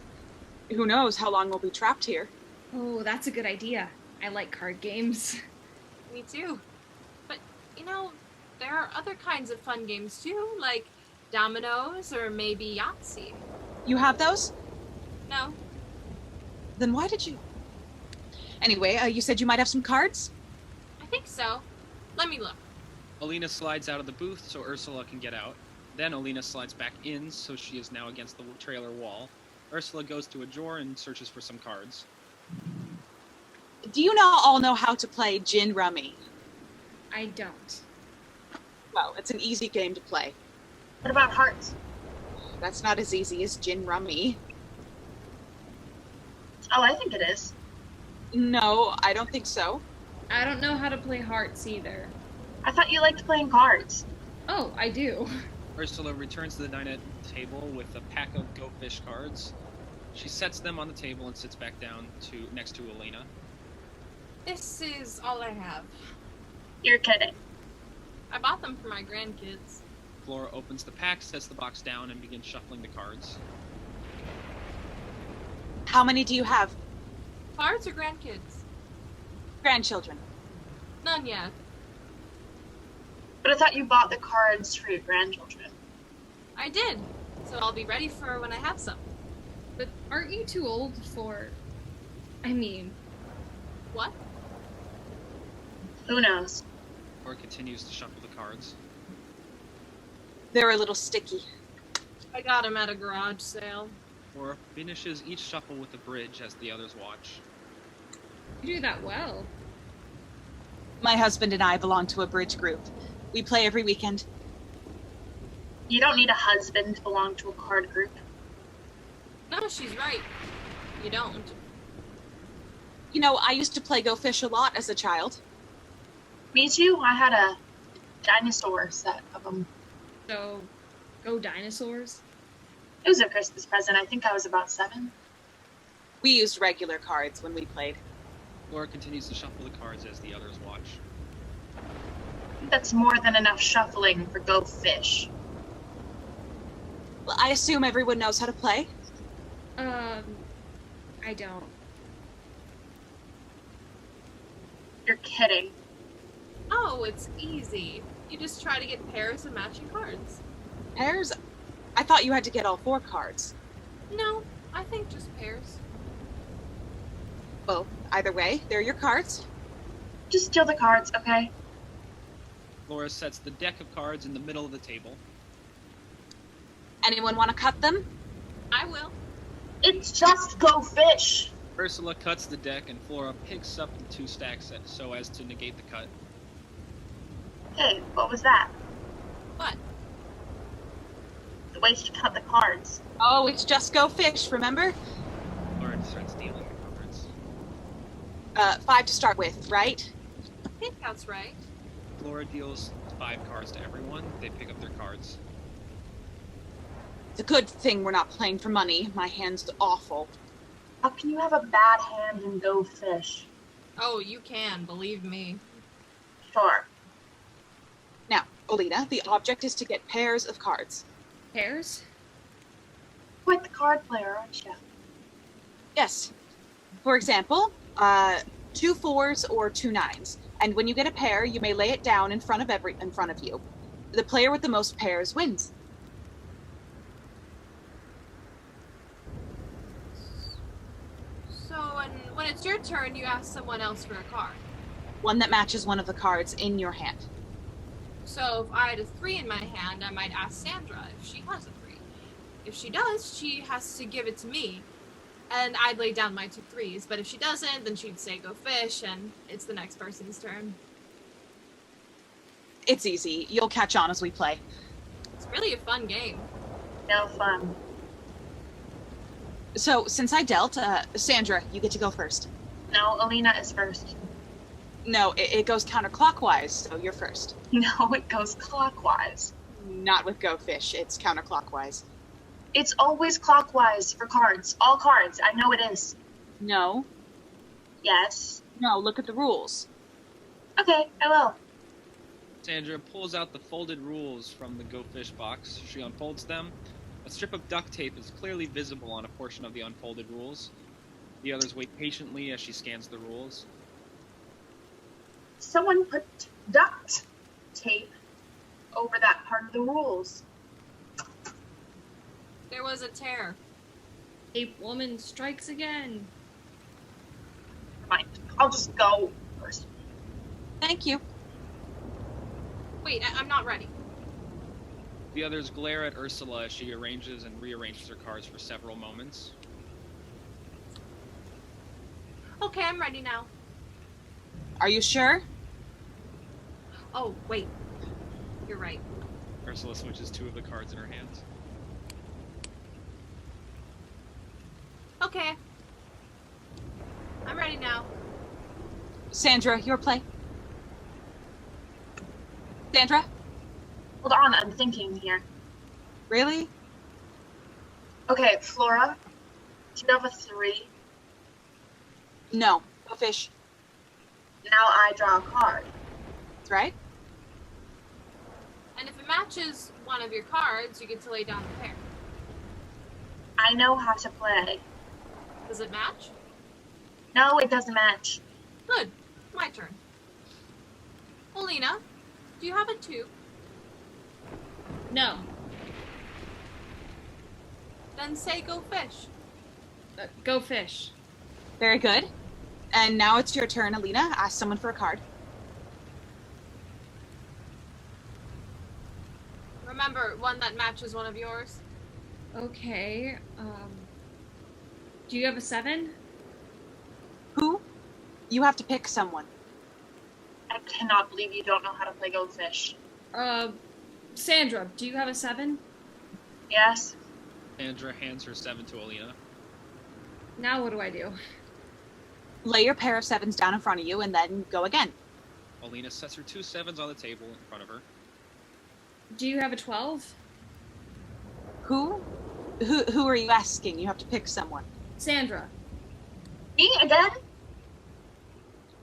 Who knows how long we'll be trapped here. Oh, that's a good idea. I like card games. Me too. But, you know, there are other kinds of fun games too, like dominoes or maybe Yahtzee. You have those? No? Then why did you... Anyway, you said you might have some cards? I think so. Let me look. Olena slides out of the booth so Ursula can get out. Then Olena slides back in so she is now against the trailer wall. Ursula goes to a drawer and searches for some cards. Do you all know how to play gin rummy? I don't. Well, it's an easy game to play. What about hearts? That's not as easy as gin rummy. Oh, I think it is. No, I don't think so. I don't know how to play hearts either. I thought you liked playing cards. Oh, I do. Ursula returns to the dinette table with a pack of Go Fish cards. She sets them on the table and sits back down next to Olena. This is all I have. You're kidding. I bought them for my grandkids. Flora opens the pack, sets the box down, and begins shuffling the cards. How many do you have? Cards or grandkids? Grandchildren. None yet. But I thought you bought the cards for your grandchildren. I did, so I'll be ready for when I have some. But aren't you too old for... I mean... What? Who knows? Flora continues to shuffle the cards. They're a little sticky. I got them at a garage sale. Flora finishes each shuffle with a bridge as the others watch. You do that well. My husband and I belong to a bridge group. We play every weekend. You don't need a husband to belong to a card group. No, she's right. You don't. You know, I used to play Go Fish a lot as a child. Me too. I had a dinosaur set of them. So, go dinosaurs? It was a Christmas present. I think I was about 7. We used regular cards when we played. Flora continues to shuffle the cards as the others watch. That's more than enough shuffling for Go Fish. Well, I assume everyone knows how to play? I don't. You're kidding. Oh, it's easy. You just try to get pairs of matching cards. Pairs? I thought you had to get all 4 cards. No, I think just pairs. Well, either way, they're your cards. Just steal the cards, okay? Flora sets the deck of cards in the middle of the table. Anyone want to cut them? I will. It's just Go Fish. Ursula cuts the deck and Flora picks up the 2 stacks so as to negate the cut. Hey, what was that? What? The way she cut the cards. Oh, it's just Go Fish, remember? Flora starts dealing the cards. 5 to start with, right? I think that's right. Flora deals 5 cards to everyone. They pick up their cards. It's a good thing we're not playing for money. My hand's awful. How can you have a bad hand in Go Fish? Oh, you can, believe me. Sure. Now, Olena, the object is to get pairs of cards. Pairs? Quite the card player, aren't you? Yes. For example, 2 4s or 2 9s. And when you get a pair, you may lay it down in front of you. The player with the most pairs wins. So, when it's your turn, you ask someone else for a card. One that matches one of the cards in your hand. So, if I had a 3 in my hand, I might ask Sandra if she has a 3. If she does, she has to give it to me. And I'd lay down my 2 3s. But if she doesn't, then she'd say Go Fish, and it's the next person's turn. It's easy. You'll catch on as we play. It's really a fun game. No fun. So, since I dealt, Sandra, you get to go first. No, Olena is first. No, it goes counterclockwise, so you're first. No, it goes clockwise. Not with Go Fish, it's counterclockwise. It's always clockwise for cards. All cards. I know it is. No. Yes. No, look at the rules. Okay, I will. Sandra pulls out the folded rules from the Go Fish box. She unfolds them. A strip of duct tape is clearly visible on a portion of the unfolded rules. The others wait patiently as she scans the rules. Someone put duct tape over that part of the rules. There was a tear. Ape woman strikes again. Never mind. I'll just go first. Thank you. Wait, I'm not ready. The others glare at Ursula as she arranges and rearranges her cards for several moments. Okay, I'm ready now. Are you sure? Oh, wait. You're right. Ursula switches 2 of the cards in her hands. Okay. I'm ready now. Sandra, your play. Sandra? Hold on, I'm thinking here. Really? Okay, Flora, do you have a 3? No. Go fish. Now I draw a card. That's right. And if it matches one of your cards, you get to lay down the pair. I know how to play. Does it match? No, it doesn't match. Good. My turn. Olena, do you have a 2? No. Then say go fish. Go fish. Very good. And now it's your turn, Olena. Ask someone for a card. Remember, one that matches one of yours. Okay. Do you have a 7? Who? You have to pick someone. I cannot believe you don't know how to play Go Fish. Sandra, do you have a 7? Yes? Sandra hands her 7 to Olena. Now what do I do? Lay your pair of 7s down in front of you and then go again. Olena sets her 2 7s on the table in front of her. Do you have a 12? Who? Who are you asking? You have to pick someone. Sandra. Me again?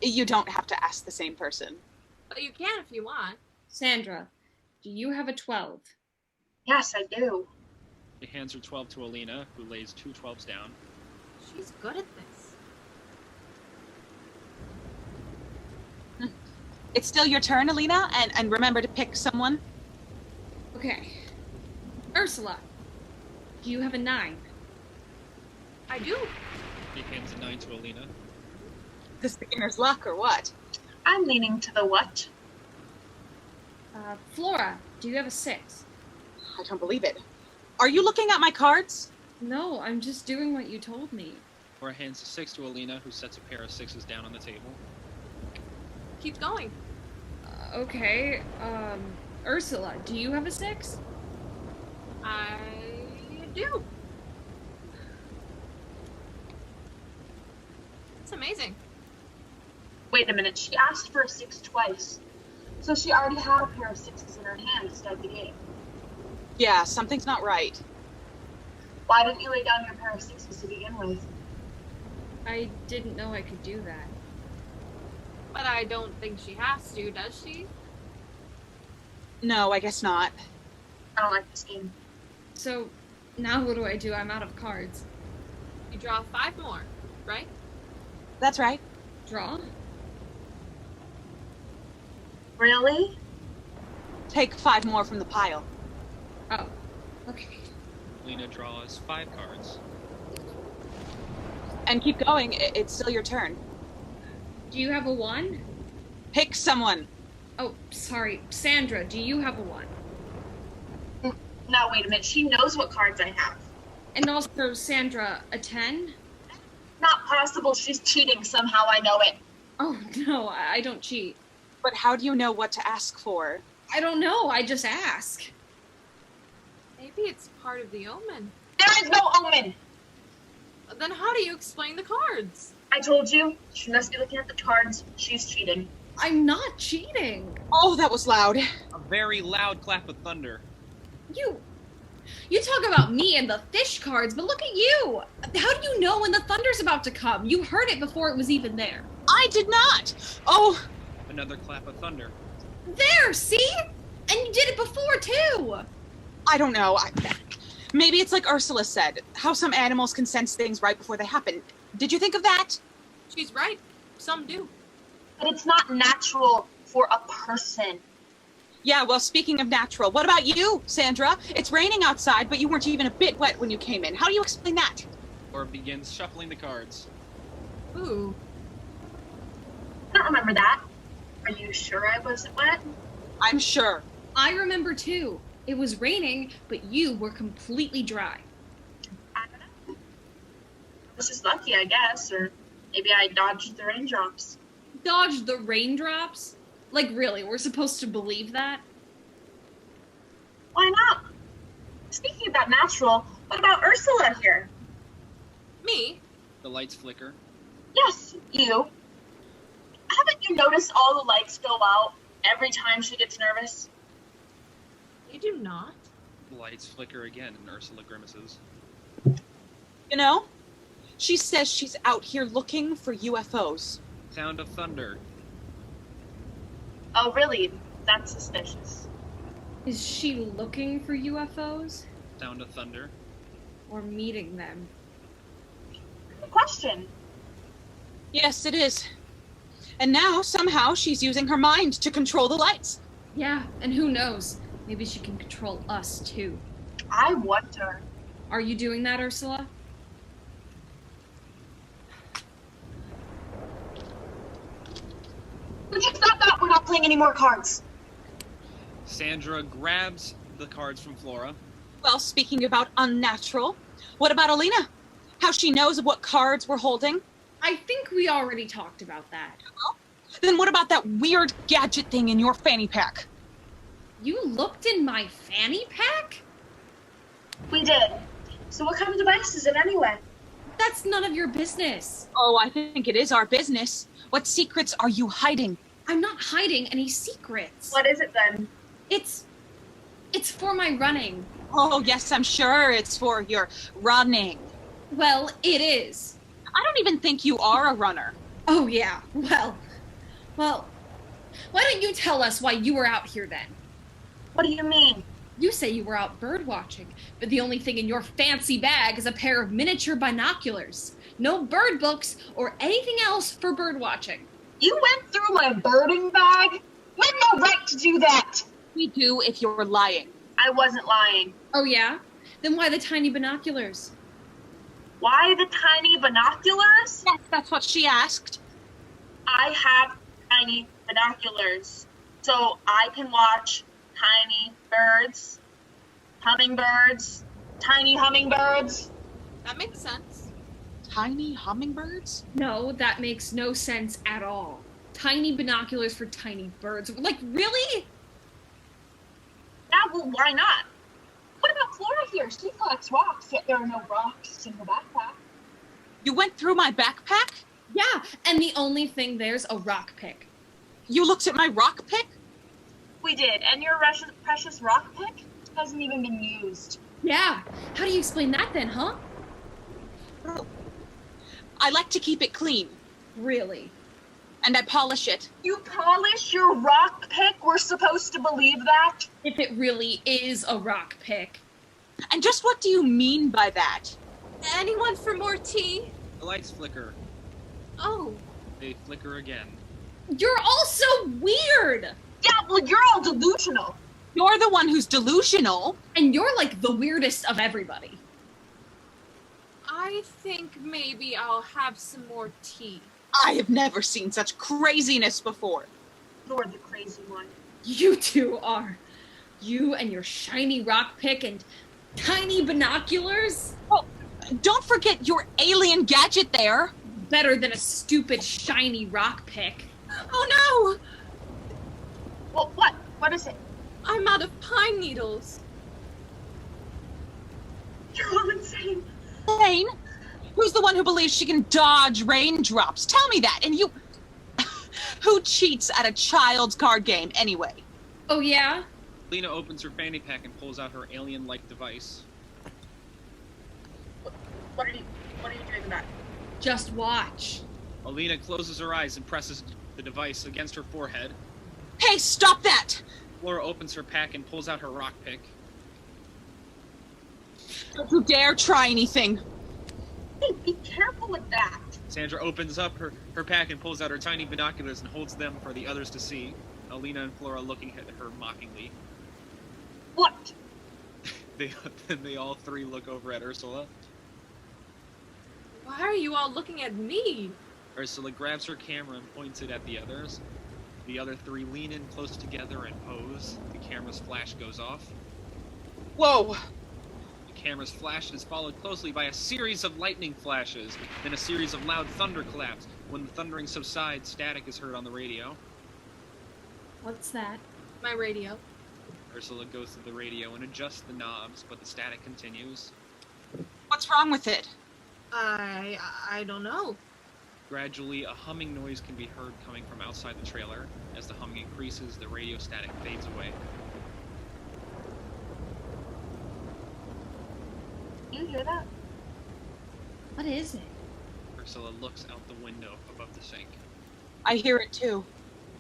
You don't have to ask the same person. But you can if you want. Sandra, do you have a 12? Yes, I do. She hands her 12 to Olena, who lays 2 12s down. She's good at this. It's still your turn, Olena, and remember to pick someone. Okay. Ursula, do you have a 9? I do. She hands a 9 to Olena. This beginner's luck or what? I'm leaning to the what? Flora, do you have a 6? I don't believe it. Are you looking at my cards? No, I'm just doing what you told me. Flora hands a 6 to Olena, who sets a pair of 6s down on the table. Keep going. Okay. Ursula, do you have a 6? I do. It's amazing. Wait a minute, she asked for a 6 twice. So she already had a pair of 6s in her hand to start the game. Yeah, something's not right. Why didn't you lay down your pair of 6s to begin with? I didn't know I could do that. But I don't think she has to, does she? No, I guess not. I don't like this game. So, now what do I do? I'm out of cards. You draw 5 more, right? That's right. Draw? Really? Take 5 more from the pile. Oh, okay. Olena draws 5 cards. And keep going. It's still your turn. Do you have a 1? Pick someone. Oh, sorry. Sandra, do you have a 1? Now wait a minute, she knows what cards I have. And also, Sandra, a 10? Not possible, she's cheating somehow, I know it. Oh, no, I don't cheat. But how do you know what to ask for? I don't know, I just ask. Maybe it's part of the omen. There is no omen! Then how do you explain the cards? I told you, she must be looking at the cards, she's cheating. I'm not cheating. Oh, that was loud. A very loud clap of thunder. You talk about me and the fish cards, but look at you! How do you know when the thunder's about to come? You heard it before it was even there. I did not. Oh, Another clap of thunder. There, see? And you did it before, too! I don't know. Maybe it's like Ursula said, how some animals can sense things right before they happen. Did you think of that? She's right. Some do. But it's not natural for a person. Yeah, well, speaking of natural, what about you, Sandra? It's raining outside, but you weren't even a bit wet when you came in. How do you explain that? Flora begins shuffling the cards. Ooh. I don't remember that. Are you sure I wasn't wet? I'm sure. I remember, too. It was raining, but you were completely dry. I don't know. This is lucky, I guess, or maybe I dodged the raindrops. Dodged the raindrops? Like, really, we're supposed to believe that? Why not? Speaking about natural, what about Ursula here? Me? The lights flicker. Yes, you. Have You notice all the lights go out every time she gets nervous? You do not? The lights flicker again, and Ursula grimaces. You know, she says she's out here looking for UFOs. Sound of thunder. Oh, really? That's suspicious. Is she looking for UFOs? Sound of thunder. Or meeting them? Good question. Yes, it is. And now, somehow, she's using her mind to control the lights. Yeah, and who knows? Maybe she can control us, too. I wonder. Are you doing that, Ursula? Would you stop that? We're not playing any more cards. Sandra grabs the cards from Flora. Well, speaking about unnatural, what about Olena? How she knows what cards we're holding? I think we already talked about that. Then what about that weird gadget thing in your fanny pack? You looked in my fanny pack? We did. So what kind of device is it anyway? That's none of your business. Oh, I think it is our business. What secrets are you hiding? I'm not hiding any secrets. What is it then? It's for my running. Oh, yes, I'm sure it's for your running. Well, it is. I don't even think you are a runner. Oh, yeah. Well, why don't you tell us why you were out here then? What do you mean? You say you were out bird watching, but the only thing in your fancy bag is a pair of miniature binoculars. No bird books or anything else for bird watching. You went through my birding bag? You had no right to do that. We do if you're lying. I wasn't lying. Oh, yeah? Then why the tiny binoculars? Why the tiny binoculars? Yes, that's what she asked. I have tiny binoculars, so I can watch tiny birds, hummingbirds, tiny hummingbirds. That makes sense. Tiny hummingbirds? No, that makes no sense at all. Tiny binoculars for tiny birds. Like, really? Yeah, well, why not? What about Flora here? She collects rocks, yet there are no rocks in her backpack. You went through my backpack? Yeah, and the only thing there's a rock pick. You looked at my rock pick? We did, and your precious rock pick hasn't even been used. Yeah, how do you explain that then, huh? I like to keep it clean. Really? And I polish it. You polish your rock pick? We're supposed to believe that? If it really is a rock pick. And just what do you mean by that? Anyone for more tea? The lights flicker. Oh. They flicker again. You're all so weird! Yeah, well, you're all delusional. You're the one who's delusional. And you're like the weirdest of everybody. I think maybe I'll have some more tea. I have never seen such craziness before. You're the crazy one. You two are. You and your shiny rock pick and tiny binoculars? Oh, don't forget your alien gadget there. Better than a stupid shiny rock pick. Oh no! Well, what? What is it? I'm out of pine needles. You're all insane. Rain? Who's the one who believes she can dodge raindrops? Tell me that. And you... Who cheats at a child's card game anyway? Oh, yeah? Lena opens her fanny pack and pulls out her alien-like device. What are you doing with that? Just watch. Olena closes her eyes and presses the device against her forehead. Hey, stop that! Flora opens her pack and pulls out her rock pick. Don't you dare try anything. Hey, be careful with that. Sandra opens up her pack and pulls out her tiny binoculars and holds them for the others to see. Olena and Flora looking at her mockingly. What? Then they all three look over at Ursula. Why are you all looking at me? Ursula grabs her camera and points it at the others. The other three lean in close together and pose. The camera's flash goes off. Whoa. The camera's flash is followed closely by a series of lightning flashes, then a series of loud thunderclaps. When the thundering subsides, static is heard on the radio. What's that? My radio. Ursula goes to the radio and adjusts the knobs, but the static continues. What's wrong with it? I don't know. Gradually, a humming noise can be heard coming from outside the trailer. As the humming increases, the radio static fades away. You hear that? What is it? Ursula looks out the window above the sink. I hear it too.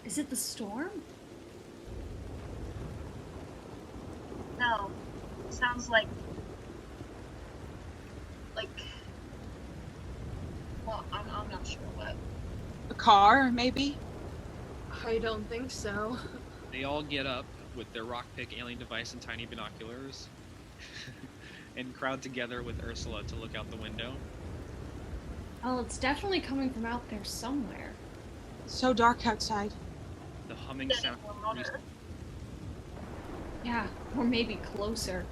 Is it the storm? No. Sounds like... Well, I'm not sure what. A car, maybe? I don't think so. They all get up with their rock-pick alien device and tiny binoculars and crowd together with Ursula to look out the window. Oh, it's definitely coming from out there somewhere. It's so dark outside. The humming sound increases. Yeah, or maybe closer.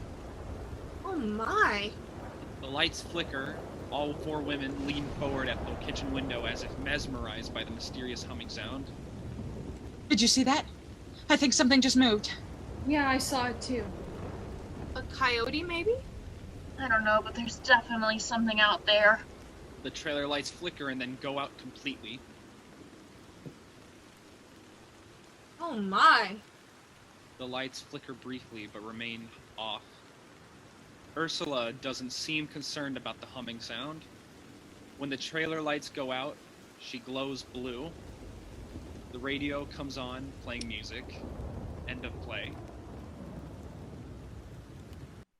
Oh my. The lights flicker. All four women lean forward at the kitchen window as if mesmerized by the mysterious humming sound. Did you see that? I think something just moved. Yeah, I saw it too. A coyote, maybe? I don't know, but there's definitely something out there. The trailer lights flicker and then go out completely. Oh my. The lights flicker briefly but remain off. Ursula doesn't seem concerned about the humming sound. When the trailer lights go out, she glows blue. The radio comes on, playing music. End of play.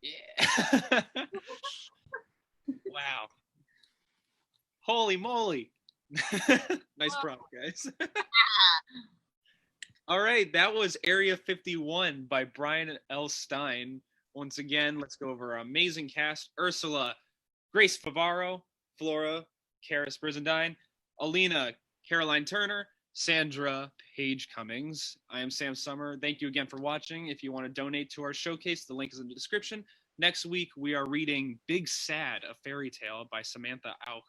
Yeah. Wow. Holy moly. Nice prop, guys. All right, that was Area 51 by Brian L. Stein. Once again, let's go over our amazing cast. Ursula, Grace Favarro, Flora, Karis Brizendine, Olena, Caroline Turner, Sandra, Paige Cummings. I am Sam Sommer. Thank you again for watching. If you want to donate to our showcase, the link is in the description. Next week, we are reading Big Sad, a Fairy Tale by Samantha Auch.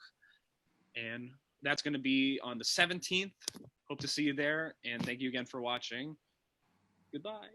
And that's going to be on the 17th. Hope to see you there. And thank you again for watching. Goodbye.